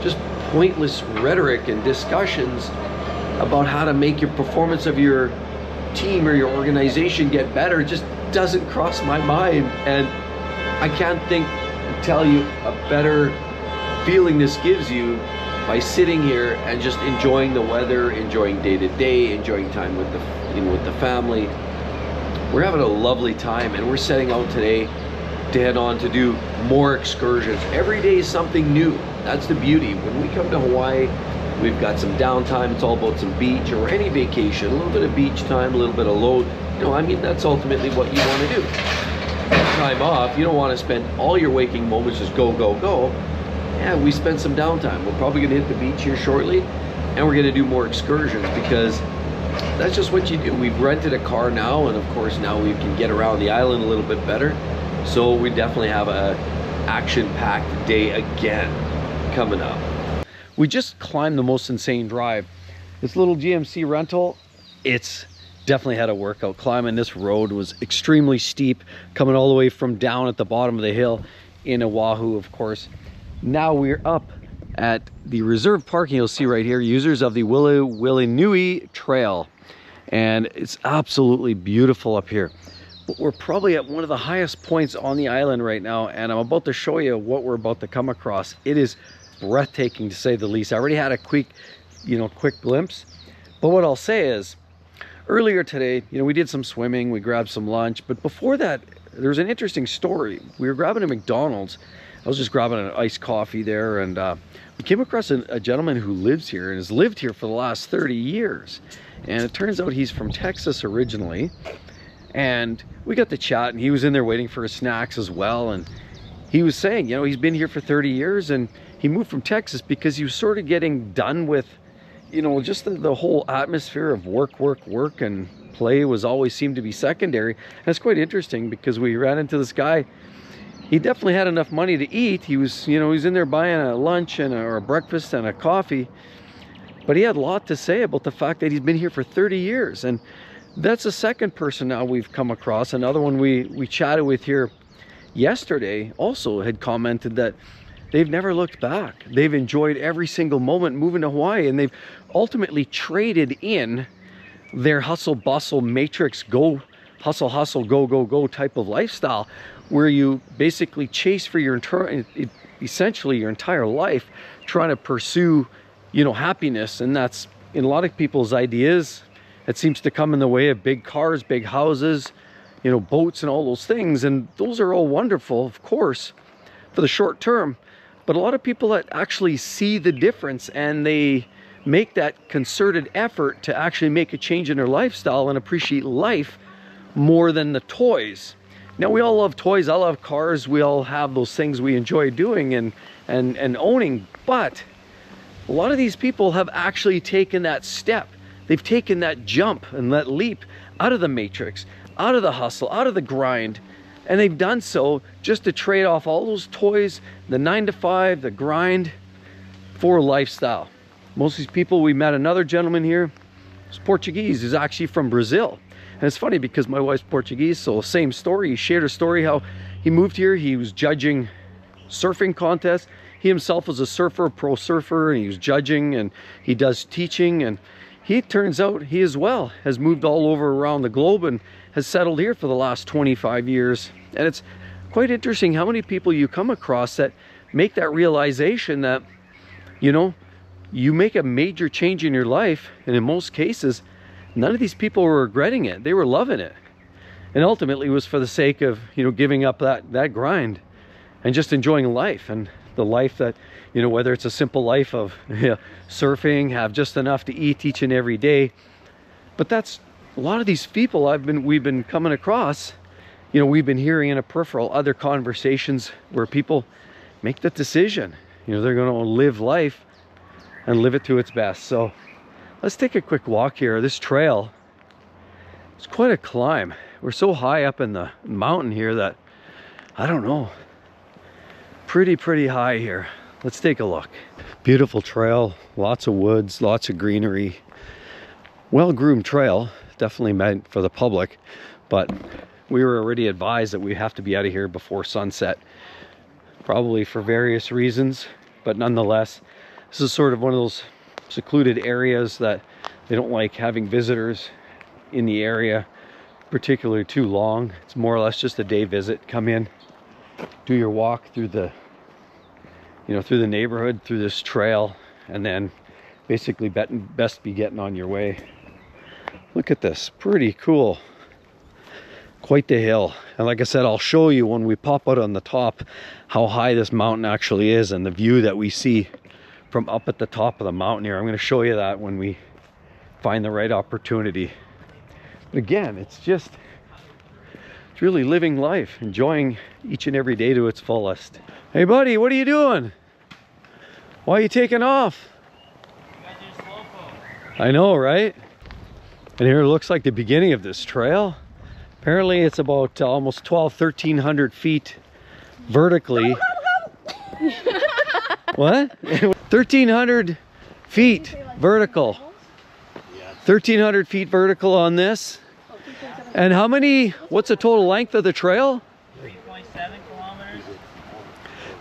just pointless rhetoric and discussions about how to make your performance of your team or your organization get better just doesn't cross my mind. And I can't tell you a better feeling this gives you by sitting here and just enjoying the weather, enjoying day to day, enjoying time with the family. We're having a lovely time, and we're setting out today to head on to do more excursions. Every day is something new. That's the beauty. When we come to Hawaii, we've got some downtime. It's all about some beach, or any vacation, a little bit of beach time, a little bit of load. You know, I mean, that's ultimately what you want to do. Time off, you don't want to spend all your waking moments just go, go, go. Yeah, we spend some downtime. We're probably gonna hit the beach here shortly, and we're gonna do more excursions, because that's just what you do. We've rented a car now, and of course now we can get around the island a little bit better. So we definitely have a action-packed day again coming up. We just climbed the most insane drive. This little GMC rental, it's definitely had a workout. Climbing this road was extremely steep, coming all the way from down at the bottom of the hill in Oahu, of course. Now we're up at the reserved parking. You'll see right here, users of the Wilinui Trail, and it's absolutely beautiful up here. But we're probably at one of the highest points on the island right now, and I'm about to show you what we're about to come across. It is breathtaking, to say the least. I already had a quick glimpse, but what I'll say is, earlier today, we did some swimming, we grabbed some lunch, but before that, there was an interesting story. We were grabbing a McDonald's. I was just grabbing an iced coffee there, and we came across a gentleman who lives here and has lived here for the last 30 years. And it turns out he's from Texas originally. And we got to chat, and he was in there waiting for his snacks as well. And he was saying, he's been here for 30 years, and he moved from Texas because he was sort of getting done with, just the whole atmosphere of work, and play was always seemed to be secondary. And it's quite interesting because we ran into this guy. He definitely had enough money to eat. He was, he was in there buying a lunch or a breakfast and a coffee. But he had a lot to say about the fact that he's been here for 30 years. And that's the second person now we've come across. Another one we chatted with here yesterday also had commented that they've never looked back. They've enjoyed every single moment moving to Hawaii, and they've ultimately traded in their hustle bustle matrix, go hustle, go type of lifestyle, where you basically chase for essentially your entire life, trying to pursue, happiness. And that's, in a lot of people's ideas, it seems to come in the way of big cars, big houses, boats and all those things. And those are all wonderful, of course, for the short term. But a lot of people that actually see the difference, and they make that concerted effort to actually make a change in their lifestyle and appreciate life more than the toys. Now, we all love toys. I love cars. We all have those things we enjoy doing and owning. But a lot of these people have actually taken that step. They've taken that jump and that leap out of the matrix, out of the hustle, out of the grind. And they've done so just to trade off all those toys, the 9 to 5, the grind, for lifestyle. Most of these people, we met another gentleman here, he's Portuguese. He's actually from Brazil. And it's funny because my wife's Portuguese, so same story. He shared a story how he moved here. He was judging surfing contests. He himself was a surfer, a pro surfer, and he was judging, and he does teaching. And he, turns out, he as well has moved all over around the globe and has settled here for the last 25 years. And it's quite interesting how many people you come across that make that realization that, you know, you make a major change in your life, and in most cases, none of these people were regretting it. They were loving it. And ultimately it was for the sake of, you know, giving up that grind and just enjoying life, and the life that, you know, whether it's a simple life of surfing, have just enough to eat each and every day. But that's a lot of these people we've been coming across. You know, we've been hearing in a peripheral other conversations where people make the decision, you know, they're going to live life and live it to its best. So let's take a quick walk here. This trail, it's quite a climb. We're so high up in the mountain here that, I don't know, pretty high here. Let's take a look. Beautiful trail, lots of woods, lots of greenery. Well-groomed trail, definitely meant for the public, but we were already advised that we have to be out of here before sunset, probably for various reasons, but nonetheless, this is sort of one of those secluded areas that they don't like having visitors in the area particularly too long. It's more or less just a day visit. Come in, do your walk through the, you know, through the neighborhood, through this trail, and then basically best be getting on your way. Look at this, pretty cool. Quite the hill. And like I said, I'll show you when we pop out on the top how high this mountain actually is and the view that we see from up at the top of the mountain here. I'm going to show you that when we find the right opportunity. But again, it's really living life, enjoying each and every day to its fullest. Hey buddy, what are you doing? Why are you taking off? I know, right? And here it looks like the beginning of this trail. Apparently it's about almost 1,300 feet vertically. What? 1,300 feet vertical. 1,300 feet vertical on this. And how many, what's the total length of the trail? 3.7 kilometers.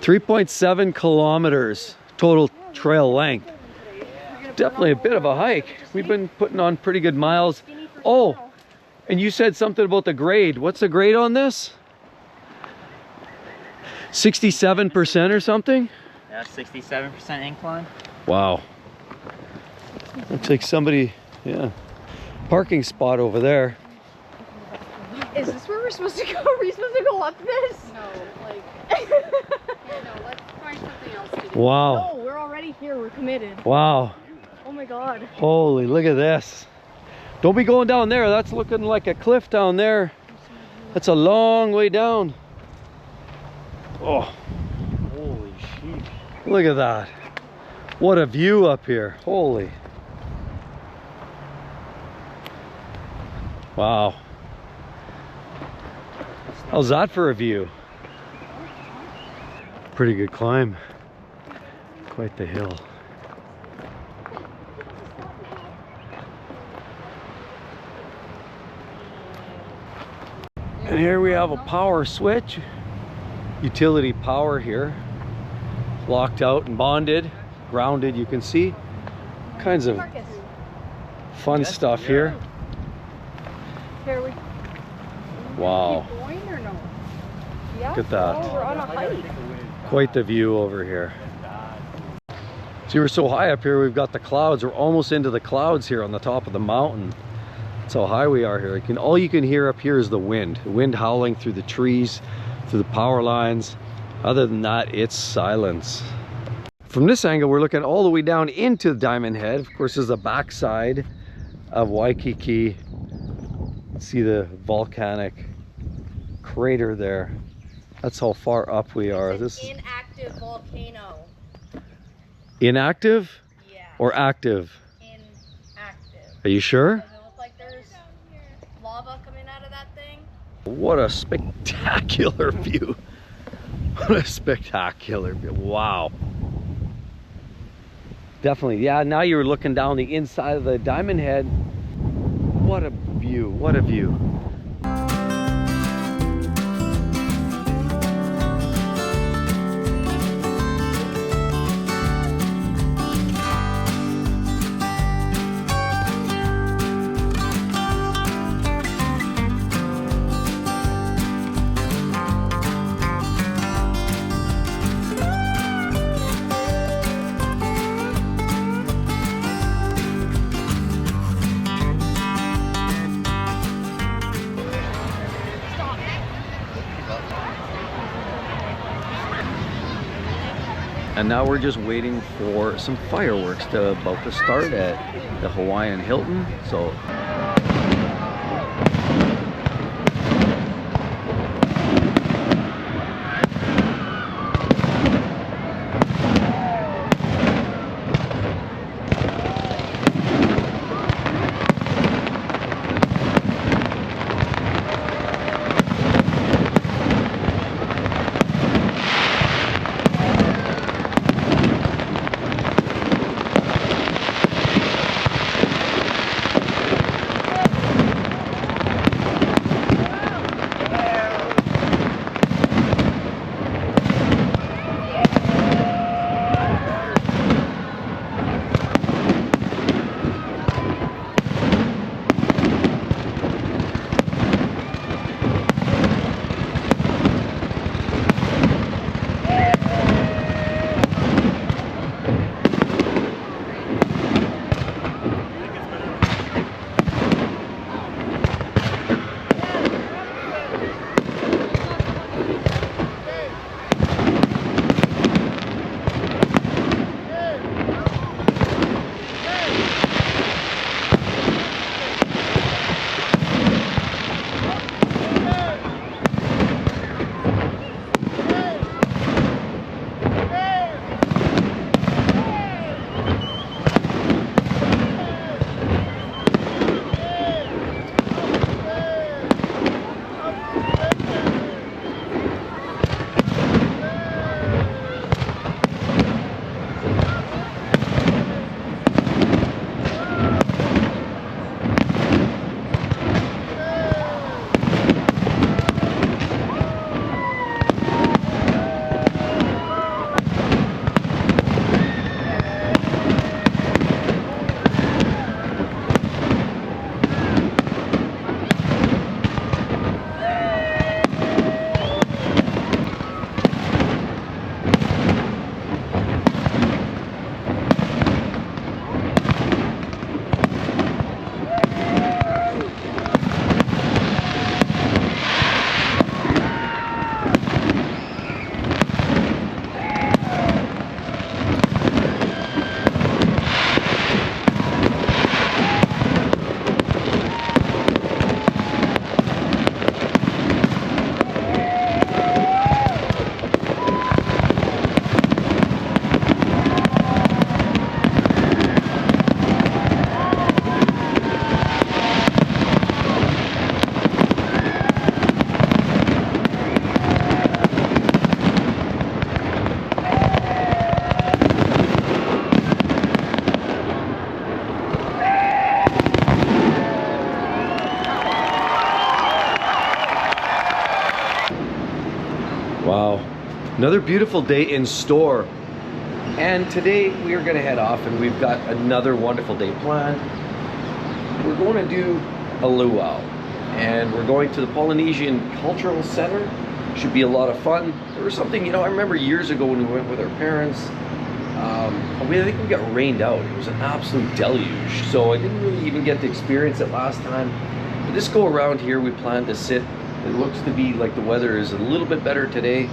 3.7 kilometers total trail length. Definitely a bit of a hike. We've been putting on pretty good miles. Oh, and you said something about the grade. What's the grade on this? 67% or something? Yeah, 67% incline. Wow. Looks like somebody, yeah. Parking spot over there. Is this where we're supposed to go? Are we supposed to go up this? No, like... yeah, no, let's find something else to do. Wow. No, we're already here. We're committed. Wow. Oh my god. Holy, look at this. Don't be going down there. That's looking like a cliff down there. That's a long way down. Oh. Holy sheep. Look at that. What a view up here. Holy. Wow. How's that for a view? Pretty good climb. Quite the hill. And here we have a power switch. Utility power here. Locked out and bonded. Grounded, you can see. Kinds of fun stuff here. Here we Wow. keep going or no? Yeah. Look at that. Oh, we're on a hike. Quite the view over here. See, we're so high up here, we've got the clouds. We're almost into the clouds here on the top of the mountain. That's how high we are here. All you can hear up here is the wind. The wind howling through the trees, through the power lines. Other than that, it's silence. From this angle, we're looking all the way down into Diamond Head. Of course, this is the backside of Waikiki. See the volcanic crater there. That's how far up we are. It's an inactive volcano. Inactive? Yeah. Or active? Inactive. Are you sure? Does it look like there's lava coming out of that thing? What a spectacular view. What a spectacular view. Wow. Definitely. Yeah, now you're looking down the inside of the Diamond Head. What a view. What a view. And now we're just waiting for some fireworks to about to start at the Hawaiian Hilton. So wow, another beautiful day in store. And today we are going to head off, and we've got another wonderful day planned. We're going to do a luau, and we're going to the Polynesian Cultural Center. Should be a lot of fun. There was something, you know, I remember years ago when we went with our parents, I think we got rained out. It was an absolute deluge, so I didn't really even get to experience it last time. But this go around here, we plan to sit. It looks to be like the weather is a little bit better today,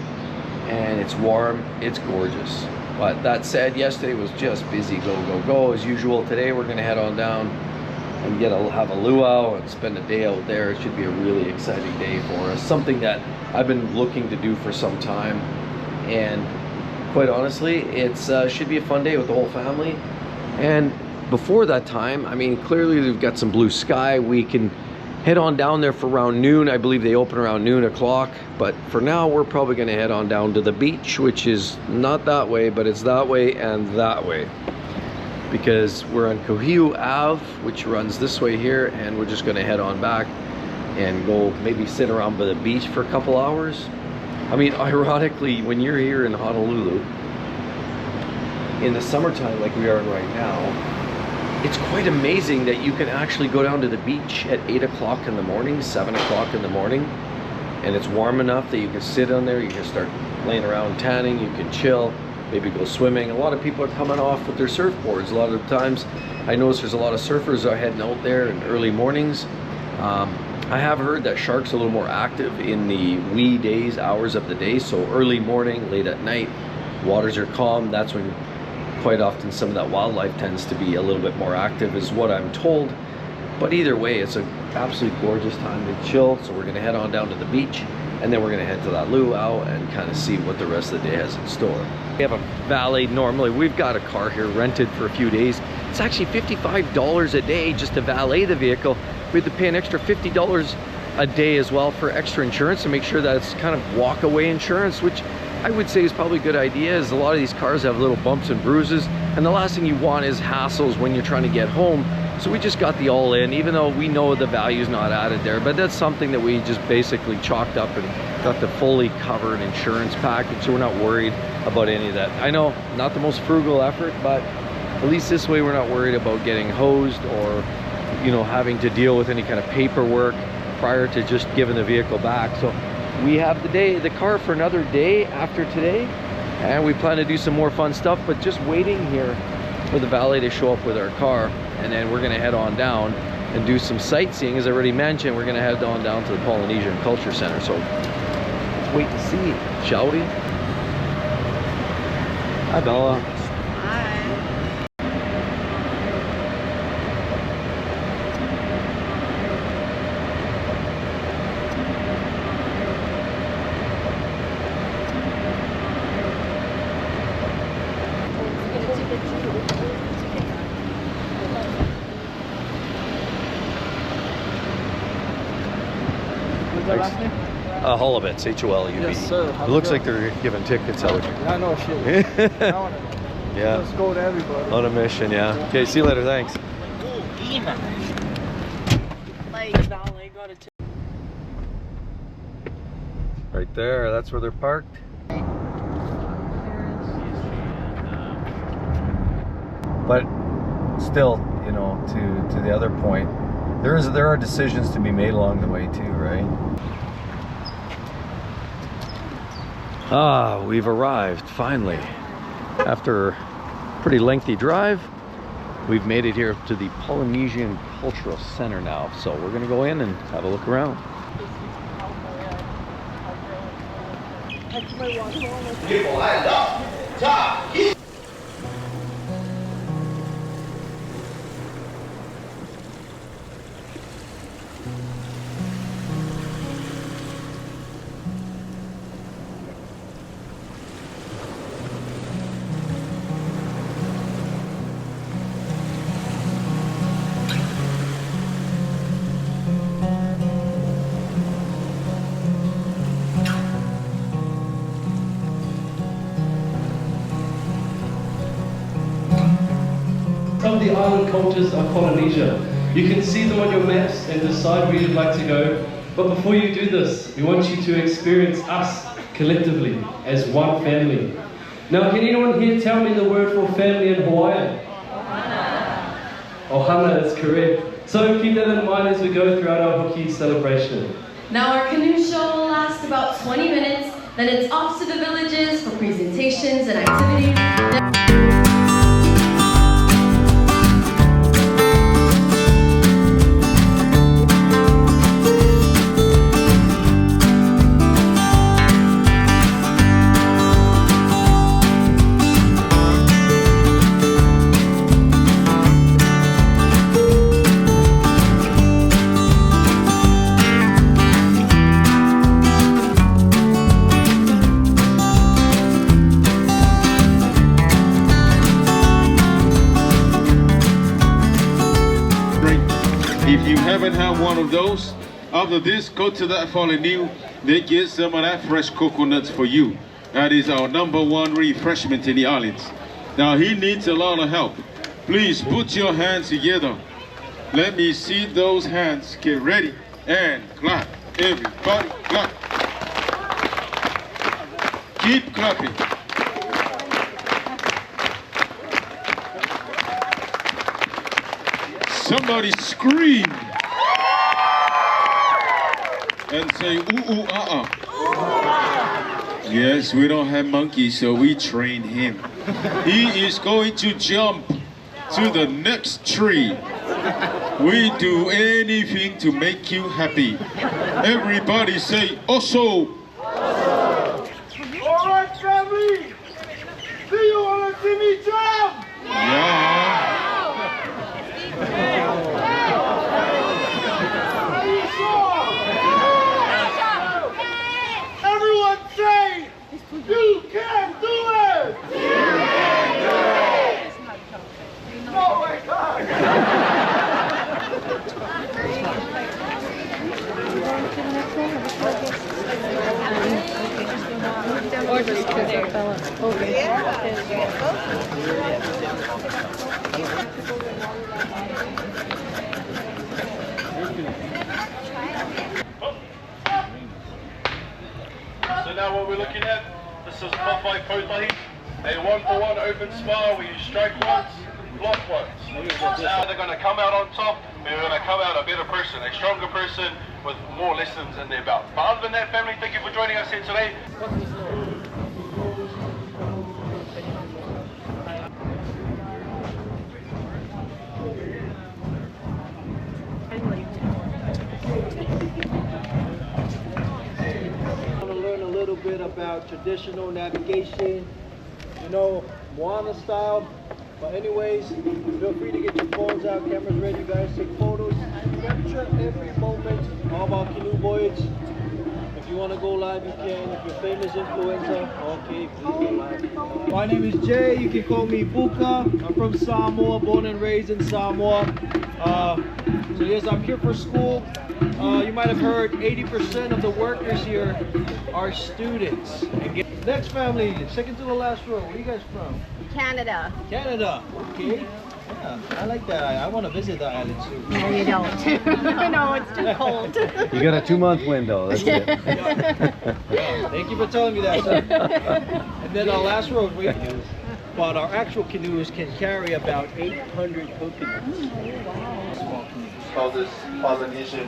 and it's warm, it's gorgeous. But that said, yesterday was just busy, go, go, go as usual. Today we're gonna head on down and have a luau and spend a day out there. It should be a really exciting day for us. Something that I've been looking to do for some time, and quite honestly, it's should be a fun day with the whole family. And before that time, I mean, clearly we've got some blue sky. We can head on down there for around noon. I believe they open around noon o'clock. But for now, we're probably gonna head on down to the beach, which is not that way, but it's that way and that way. Because we're on Kohiu Ave, which runs this way here, and we're just gonna head on back and go maybe sit around by the beach for a couple hours. I mean, ironically, when you're here in Honolulu, in the summertime like we are right now, it's quite amazing that you can actually go down to the beach at 8 o'clock in the morning, 7 o'clock in the morning, and it's warm enough that you can sit on there, you can start laying around tanning, you can chill, maybe go swimming. A lot of people are coming off with their surfboards. A lot of times, I notice there's a lot of surfers are heading out there in early mornings. I have heard that sharks are a little more active in the wee days, hours of the day, so early morning, late at night. waters are calm, that's when quite often some of that wildlife tends to be a little bit more active, is what I'm told. But either way, it's an absolutely gorgeous time to chill. So we're gonna head on down to the beach, and then we're gonna head to that luau and kind of see what the rest of the day has in store. We have a valet. Normally we've got a car here rented for a few days. It's actually $55 a day just to valet the vehicle. We have to pay an extra $50 a day as well for extra insurance to make sure that it's kind of walk away insurance, which I would say is probably a good idea, as a lot of these cars have little bumps and bruises, and the last thing you want is hassles when you're trying to get home. So we just got the all in, even though we know the value is not added there, but that's something that we just basically chalked up and got the fully covered insurance package, so we're not worried about any of that. I know, not the most frugal effort, but at least this way we're not worried about getting hosed or, you know, having to deal with any kind of paperwork prior to just giving the vehicle back. So we have the car for another day after today, and we plan to do some more fun stuff, but just waiting here for the valet to show up with our car, and then we're gonna head on down and do some sightseeing. As I already mentioned, we're gonna head on down to the Polynesian Culture Center. So let's wait and see, shall we? Hi, Bella. Holubits, H-O-L-U-B. Yes, sir. It looks like they're giving tickets out. I know shit. Yeah. Let's go to everybody. On a mission, yeah. Okay, see you later, thanks. Right there, that's where they're parked. But still, you know, to the other point, there are decisions to be made along the way too, right? Ah, we've arrived finally. After a pretty lengthy drive, we've made it here to the Polynesian Cultural Center now. So we're gonna go in and have a look around. Of the island cultures of Polynesia. You can see them on your maps and decide where you'd like to go. But before you do this, we want you to experience us collectively as one family. Now, can anyone here tell me the word for family in Hawaiian? Ohana is correct. So keep that in mind as we go throughout our hoki celebration. Now our canoe show will last about 20 minutes, then it's off to the villages for presentations and activities. If you haven't had one of those, after this, go to that Polynesian. They get some of that fresh coconuts for you. That is our #1 refreshment in the islands. Now he needs a lot of help. Please put your hands together. Let me see those hands. Get ready and clap. Everybody clap. Keep clapping. Somebody scream and say ooh ooh Yes, we don't have monkeys, so we train him. He is going to jump to the next tree. We do anything to make you happy. Everybody say oso. All right, family. So now what we're looking at, this is Mawhai Kotahi, a 1-for-1 open spar where you strike once, block once. Now they're going to come out on top, they're going to come out a better person, a stronger person with more lessons in their belt. But other than that, family, thank you for joining us here today. Bit about traditional navigation, you know, Moana style. But anyways, feel free to get your phones out, cameras ready, guys, take photos, capture every moment of our canoe voyage. If you want to go live, you can. If you're famous influencer, okay, please go live. My name is Jay, you can call me Buka. I'm from Samoa, born and raised in Samoa. So yes, I'm here for school. You might have heard 80% of the workers here are students. Next family, second to the last row. Where are you guys from? Canada. Canada. Okay. Yeah, I like that. I want to visit that island soon. No, you don't. No, it's too cold. You got a 2-month window. That's it. Yeah, thank you for telling me that, sir. And then our last row, but our actual canoes can carry about 800 coconuts. Small canoes. Call this Polynesian.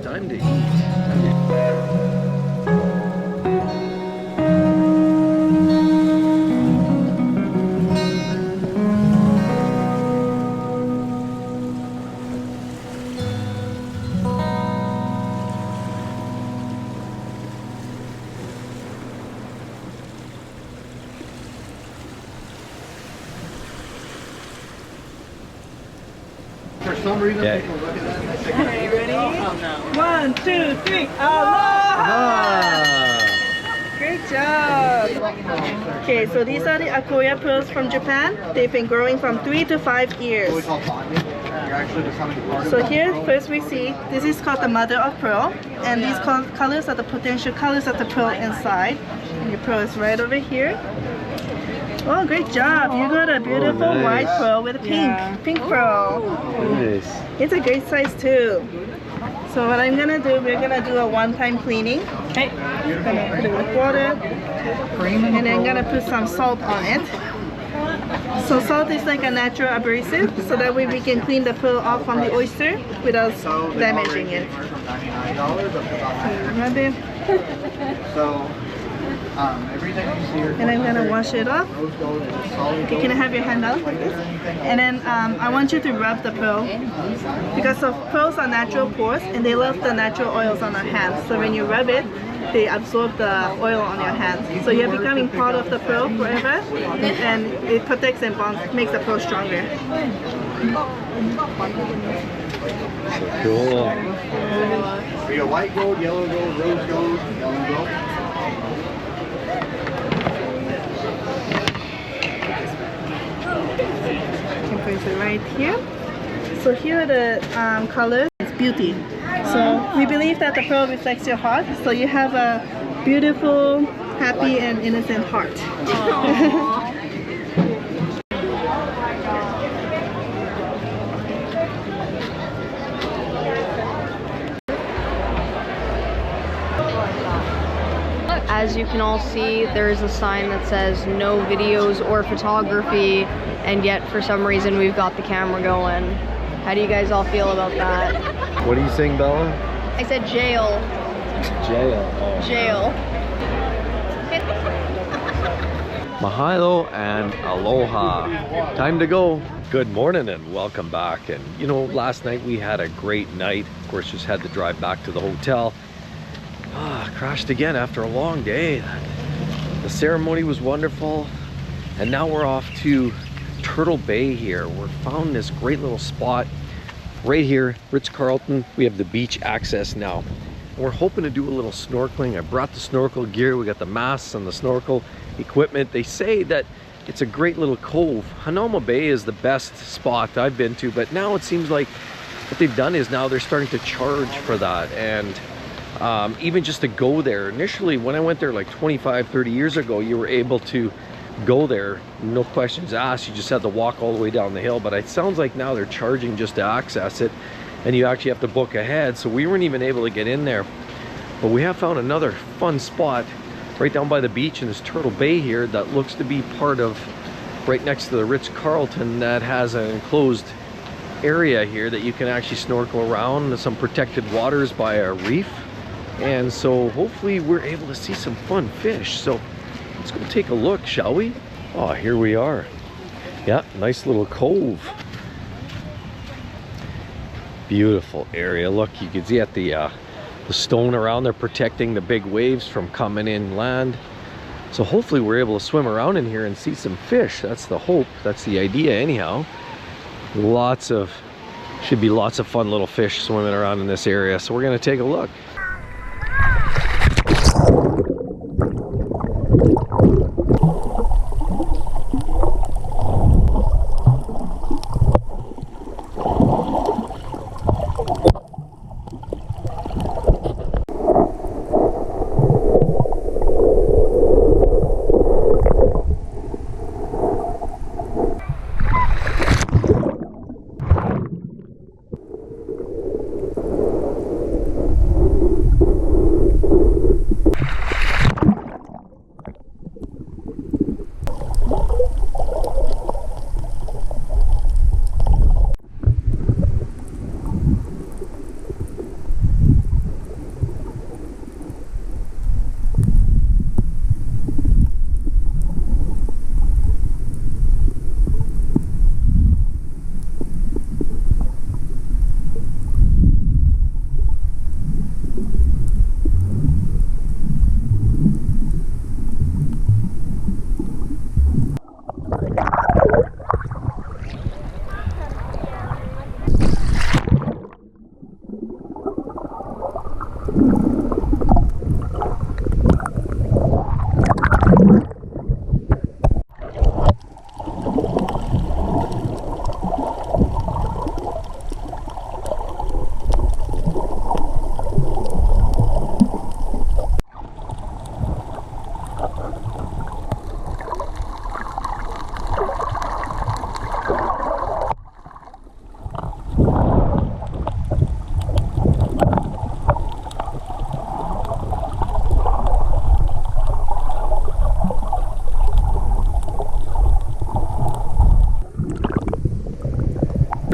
Time to eat. Time to eat. For some reason, Yeah. people look at that and they say, are you ready? 1, 2, 3, aloha! Great job. Okay, so these are the Aquaria pearls from Japan. They've been growing from 3 to 5 years. So here, first we see, this is called the mother of pearl. And these colors are the potential colors of the pearl inside. And your pearl is right over here. Oh, great job. You got a beautiful white pearl with a pink pearl. Nice. It's a great size too. So what I'm gonna do, we're gonna do a one-time cleaning. Okay. Gonna put it with water. And then gonna put some salt on it. So salt is like a natural abrasive, so that way we can clean the pearl off from the oyster without damaging it. Rub it. And I'm gonna wash it off. Okay, can I have your hand out like this? And then I want you to rub the pearl, because pearls are natural pores and they love the natural oils on our hands. So when you rub it, they absorb the oil on your hands. So you're becoming part of the pearl forever, and it protects and bonds, makes the pearl stronger. Cool. We got white gold, yellow gold, rose gold, yellow gold. You can place it right here. So here are the colors. It's beauty. So we believe that the pearl reflects your heart. So you have a beautiful, happy, and innocent heart. As you can all see, there is a sign that says no videos or photography, and yet for some reason we've got the camera going. How do you guys all feel about that? What are you saying, Bella? I said jail. Jail. Oh. Jail. Mahalo and aloha. Time to go. Good morning and welcome back. And you know, last night we had a great night. Of course, just had to drive back to the hotel. Crashed again after a long day. The ceremony was wonderful. And now we're off to Turtle Bay here. We're found this great little spot right here, Ritz-Carlton. We have the beach access now. And we're hoping to do a little snorkeling. I brought the snorkel gear. We got the masks and the snorkel equipment. They say that it's a great little cove. Hanauma Bay is the best spot I've been to, but now it seems like what they've done is now they're starting to charge for that. And even just to go there, initially when I went there like 25-30 years ago, you were able to go there, no questions asked. You just have to walk all the way down the hill. But it sounds like now they're charging just to access it, and you actually have to book ahead. So we weren't even able to get in there. But we have found another fun spot right down by the beach in this Turtle Bay here that looks to be part of, right next to the Ritz-Carlton, that has an enclosed area here that you can actually snorkel around, some protected waters by a reef. And so hopefully we're able to see some fun fish. So let's go take a look, shall we? Oh, here we are. Yeah, nice little cove. Beautiful area. Look, you can see at the stone around there protecting the big waves from coming inland. So hopefully we're able to swim around in here and see some fish. That's the hope. That's the idea anyhow. Should be lots of fun little fish swimming around in this area. So we're gonna take a look.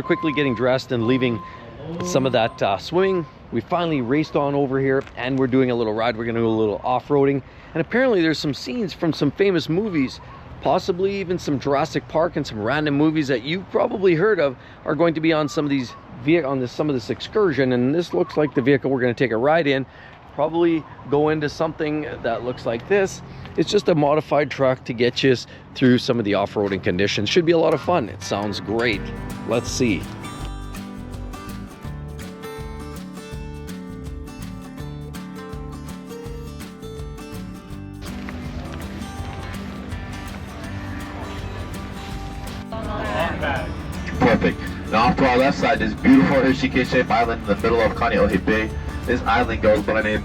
Quickly getting dressed and leaving some of that swimming. We finally raced on over here and we're doing a little ride. We're gonna do a little off-roading, and apparently there's some scenes from some famous movies, possibly even some Jurassic Park and some random movies that you've probably heard of are going to be on some of these some of this excursion. And this looks like the vehicle we're going to take a ride in. Probably go into something that looks like this. It's just a modified truck to get you through some of the off-roading conditions. Should be a lot of fun. It sounds great. Let's see. Perfect. Now off to our left side, this beautiful Hershey-shaped island in the middle of Kaneohe Bay. This island goes by the name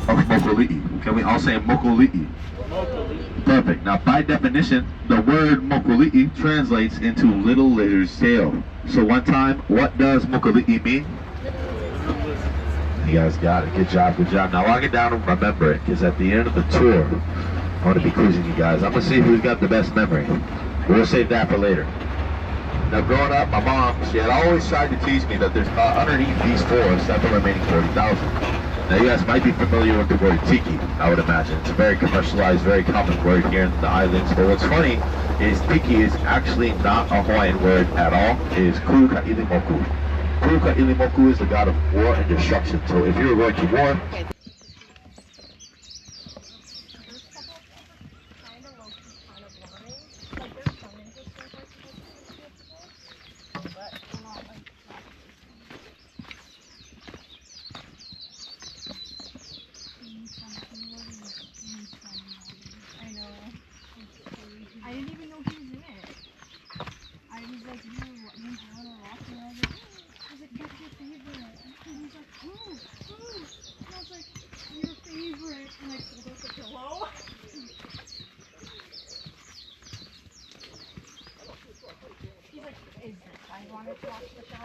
of Mokuli'i. Can we all say Mokuli'i? Perfect. Now by definition, the word Mokuli'i translates into little lizard's tail. So one time, what does Mokuli'i mean? You guys got it. Good job, good job. Now log it down and remember it, because at the end of the tour, I want to be quizzing you guys. I'm going to see who's got the best memory. We'll save that for later. Now growing up, my mom, she had always tried to teach me that there's underneath these forests that the remaining 40,000. Now you guys might be familiar with the word tiki, I would imagine. It's a very commercialized, very common word here in the islands. But what's funny is tiki is actually not a Hawaiian word at all. It is Ku'ukaʻilimoku. Ku'ukaʻilimoku is the god of war and destruction. So if you were going to war, I didn't even know he was in it. I was like, you want to rock? And I was like, that's your favorite. And he's like, ooh. And I was like, is this? I wanted to watch the show.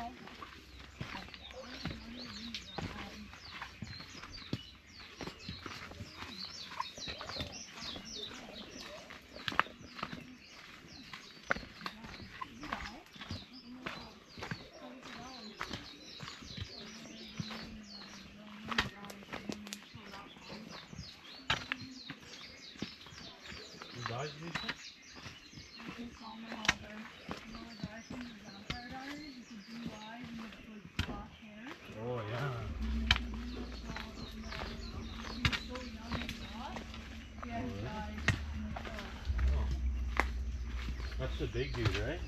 Oh yeah. That's the big dude, right?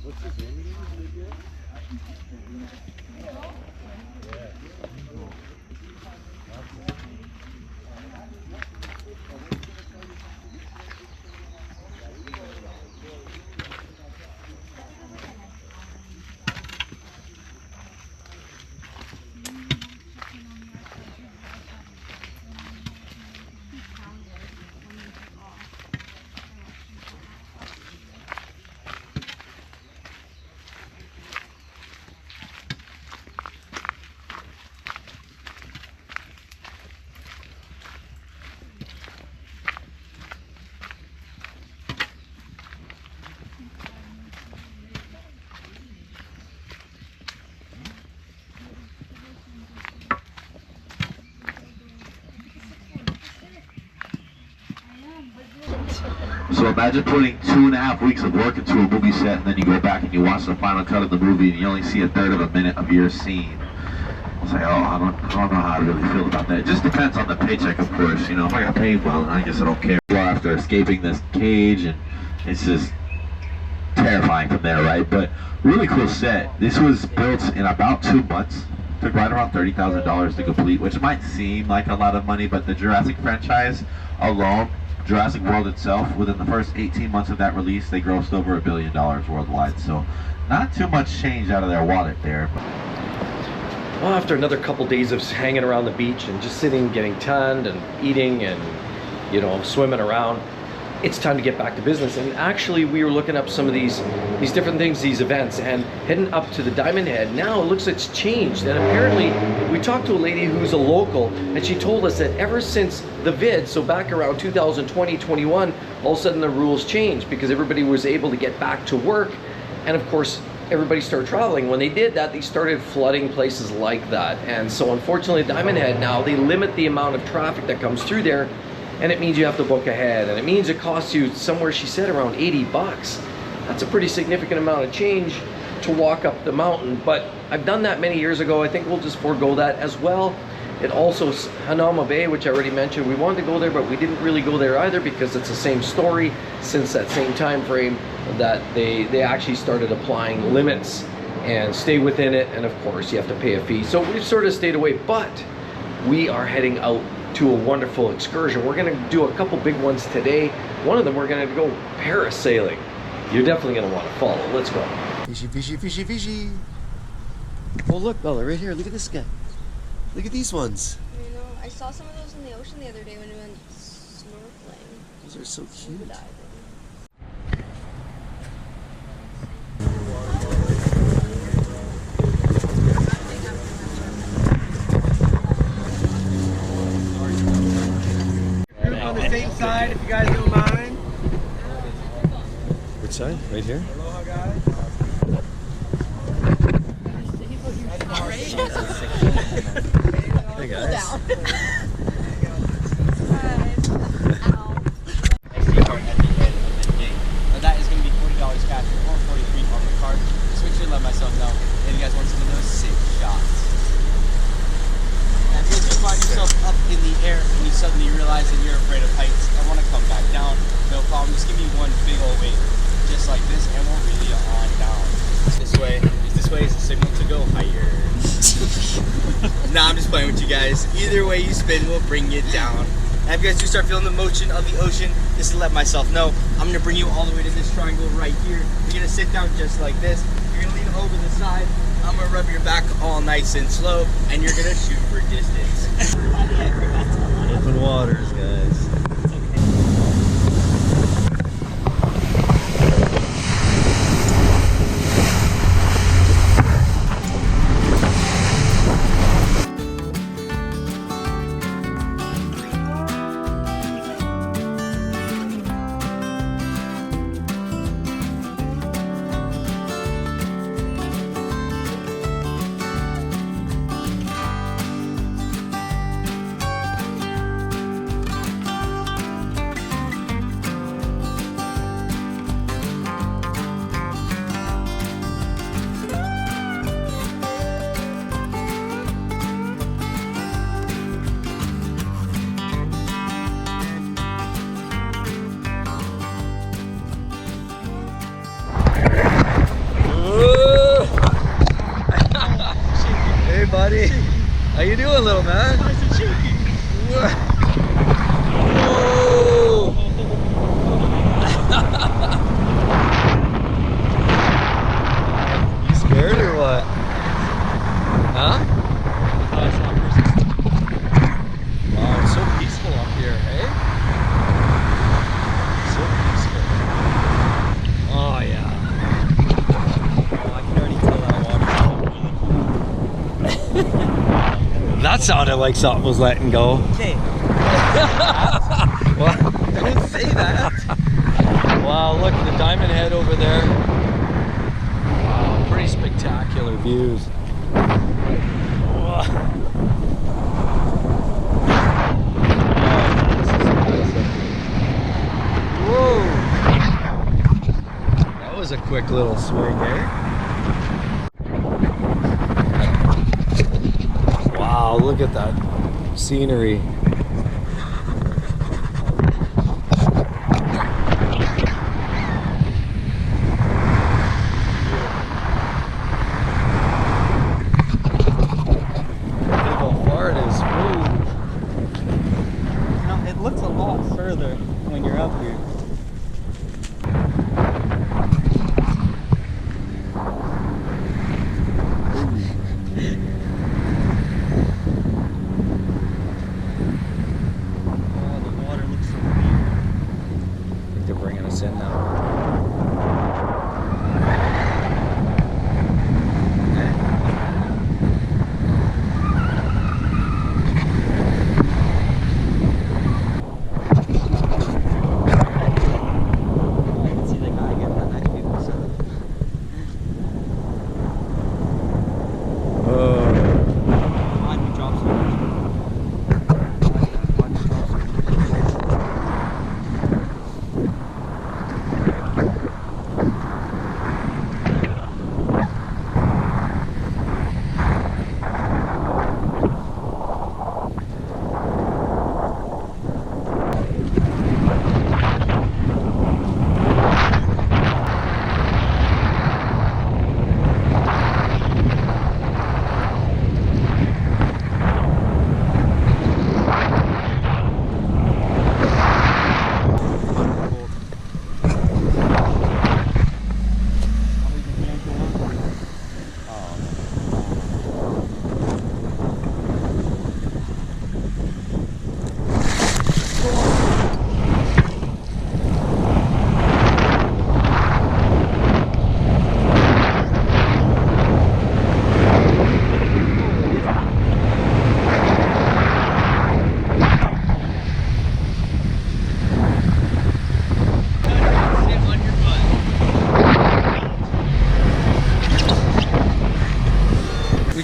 What's his name again? So imagine putting 2.5 weeks of work into a movie set, and then you go back and you watch the final cut of the movie and you only see 1/3 of a minute of your scene. It's like, oh, I don't know how to really feel about that. It just depends on the paycheck, of course. You know, if I got paid well, then I guess I don't care. After escaping this cage, and it's just terrifying from there, right? But really cool set. This was built in about 2 months. Took right around $30,000 to complete, which might seem like a lot of money, but the Jurassic franchise alone, Jurassic World itself, within the first 18 months of that release, they grossed over $1 billion worldwide. So not too much change out of their wallet there. Well, after another couple days of hanging around the beach and just sitting, getting tanned and eating and, you know, swimming around, it's time to get back to business. And actually, we were looking up some of these different things, these events, and heading up to the Diamond Head. Now it looks like it's changed, and apparently we talked to a lady who's a local, and she told us that ever since the vid, so back around 2020-21, all of a sudden the rules changed because everybody was able to get back to work, and of course everybody started traveling. When they did that, they started flooding places like that, and so unfortunately Diamond Head now, they limit the amount of traffic that comes through there, and it means you have to book ahead, and it means it costs you somewhere, she said, around 80 bucks. That's a pretty significant amount of change to walk up the mountain, but I've done that many years ago. I think we'll just forego that as well. It also, Hanauma Bay, which I already mentioned, we wanted to go there, but we didn't really go there either because it's the same story since that same time frame that they actually started applying limits and stay within it, and of course you have to pay a fee. So we've sort of stayed away, but we are heading out to a wonderful excursion. We're gonna do a couple big ones today. One of them, we're gonna go parasailing. You're definitely gonna wanna follow. Let's go. Fishy, fishy, fishy, fishy. Oh look, Bella, right here. Look at this guy. Look at these ones. I know. I saw some of those in the ocean the other day when we went snorkeling. Those are so cute. On the same side, if you guys don't mind. Which side? Right here? Aloha, guys. Hey guys. That is going to be $40 cash or $43 on the card. Just make sure to let myself know. And you guys want some of those sick shots. And if you find yourself up in the air and you suddenly realize that you're afraid of heights and want to come back down, no problem. Just give me one big old wave, just like this, and we'll reel you on down. This way is a signal to go higher. Nah, I'm just playing with you guys. Either way you spin will bring you down. And if you guys do start feeling the motion of the ocean, just to let myself know, I'm gonna bring you all the way to this triangle right here. You're gonna sit down just like this. You're gonna lean over the side. I'm gonna rub your back all nice and slow, and you're gonna shoot for distance. Open waters, guys. doing, little man? Nice and shaky. Whoa! You scared or what? Huh? Wow, it's so peaceful up here, eh? So peaceful. Oh yeah. Oh, I can already tell that water's That sounded like something was letting go. okay. Well, Don't say that. wow, look at the diamond head over there. Wow, pretty spectacular views. Whoa! That was a quick little swing, eh? Wow, look at that scenery. It looks a lot further when you're up here. Oh, the water looks so clear. I think they're bringing us in now.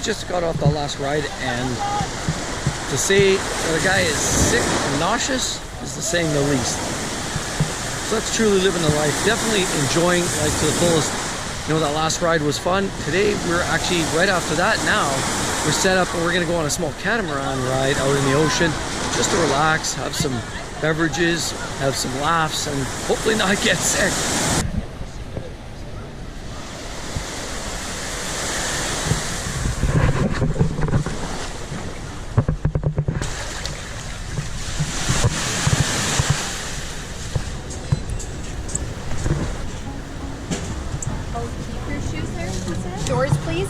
Just got off the last ride, and to say that a guy is sick and nauseous is the saying the least. So that's truly living the life. Definitely enjoying life to the fullest. You know, that last ride was fun. Today we're actually right after that now. We're set up and we're gonna go on a small catamaran ride out in the ocean just to relax, have some beverages, have some laughs, and hopefully not get sick. Doors, please.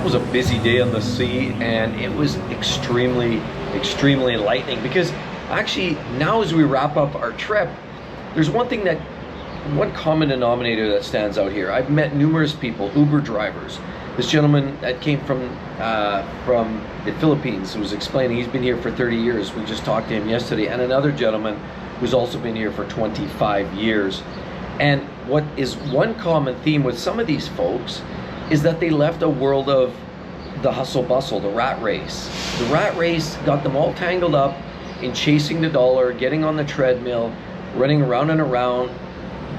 was a busy day on the sea, and it was extremely enlightening, because actually now as we wrap up our trip, there's one common denominator that stands out here. I've met numerous people, Uber drivers. This gentleman that came from the Philippines who was explaining he's been here for 30 years. We just talked to him yesterday. And another gentleman who's also been here for 25 years. And what is one common theme with some of these folks is that they left a world of the hustle bustle, the rat race. The rat race got them all tangled up in chasing the dollar, getting on the treadmill, running around and around,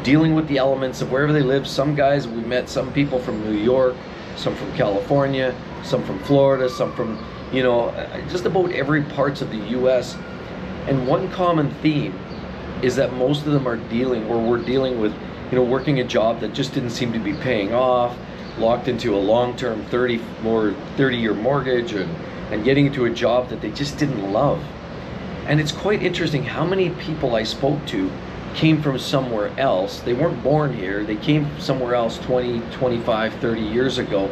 dealing with the elements of wherever they live. Some guys, we met some people from New York, some from California, some from Florida, some from, you know, just about every parts of the US. And one common theme is that most of them are dealing, or were dealing with, you know, working a job that just didn't seem to be paying off, locked into a long-term 30-year mortgage, and getting into a job that they just didn't love. And it's quite interesting how many people I spoke to came from somewhere else. They weren't born here, they came somewhere else 20, 25, 30 years ago.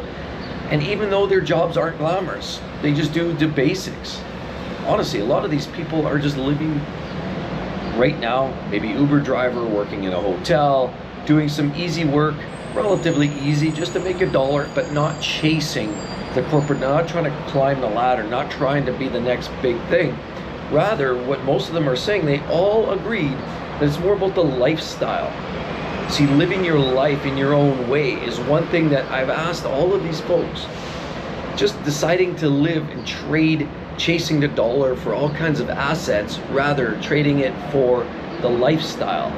And even though their jobs aren't glamorous, they just do the basics. Honestly, a lot of these people are just living right now, maybe Uber driver, working in a hotel, doing some easy work, relatively easy, just to make $1, but not chasing the corporate, not trying to climb the ladder, not trying to be the next big thing. Rather, what most of them are saying, they all agreed that it's more about the lifestyle. See, living your life in your own way is one thing that I've asked all of these folks. Just deciding to live and trade, chasing the dollar for all kinds of assets, rather trading it for the lifestyle.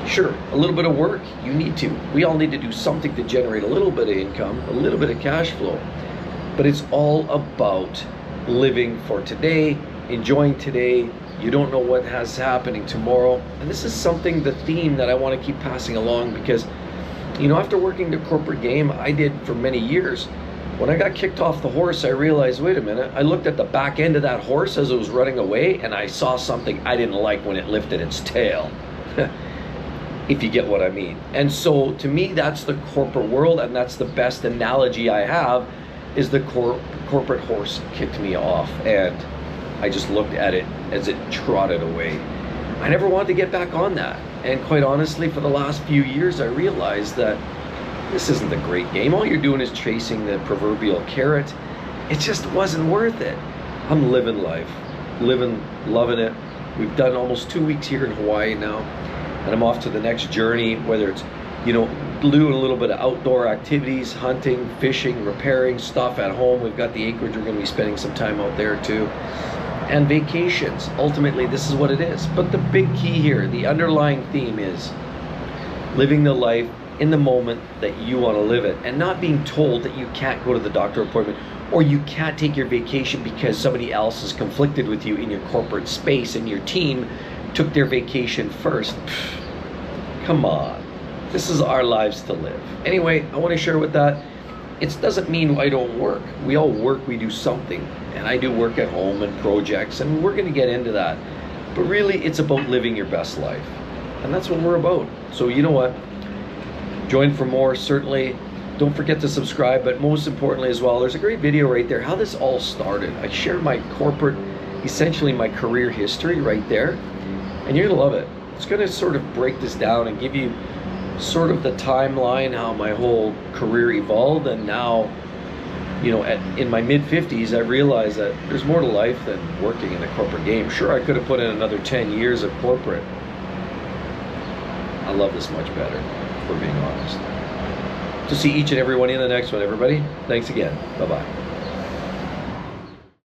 Sure, a little bit of work, you need to. We all need to do something to generate a little bit of income, a little bit of cash flow. But it's all about living for today, enjoying today. You don't know what has happening tomorrow. And this is something, the theme that I want to keep passing along, because, you know, after working the corporate game, I did for many years. When I got kicked off the horse, I realized, wait a minute, I looked at the back end of that horse as it was running away, and I saw something I didn't like when it lifted its tail. If you get what I mean. And so to me, that's the corporate world, and that's the best analogy I have, is the corporate horse kicked me off, and I just looked at it as it trotted away. I never wanted to get back on that. And quite honestly, for the last few years, I realized that this isn't the great game. All you're doing is chasing the proverbial carrot. It just wasn't worth it. I'm living life, loving it. We've done almost 2 weeks here in Hawaii now, and I'm off to the next journey, whether it's, you know, doing a little bit of outdoor activities, hunting, fishing, repairing stuff at home. We've got the acreage, we're going to be spending some time out there too. And vacations. Ultimately, this is what it is. But the big key here, the underlying theme, is living the life in the moment that you want to live it, and not being told that you can't go to the doctor appointment or you can't take your vacation because somebody else is conflicted with you in your corporate space and your team took their vacation first. Come on. This is our lives to live. Anyway, I want to share with that. It doesn't mean I don't work. We all work, we do something. And I do work at home and projects, and we're going to get into that. But really, it's about living your best life. And that's what we're about. So you know what? Join for more, certainly. Don't forget to subscribe, but most importantly as well, there's a great video right there, how this all started. I share my corporate, essentially my career history right there. And you're going to love it. It's going to sort of break this down and give you sort of the timeline, how my whole career evolved. And now, you know, in my mid-50s, I realized that there's more to life than working in the corporate game. Sure, I could have put in another 10 years of corporate. I love this much better, for being honest. To see each and every one in the next one, everybody. Thanks again. Bye-bye.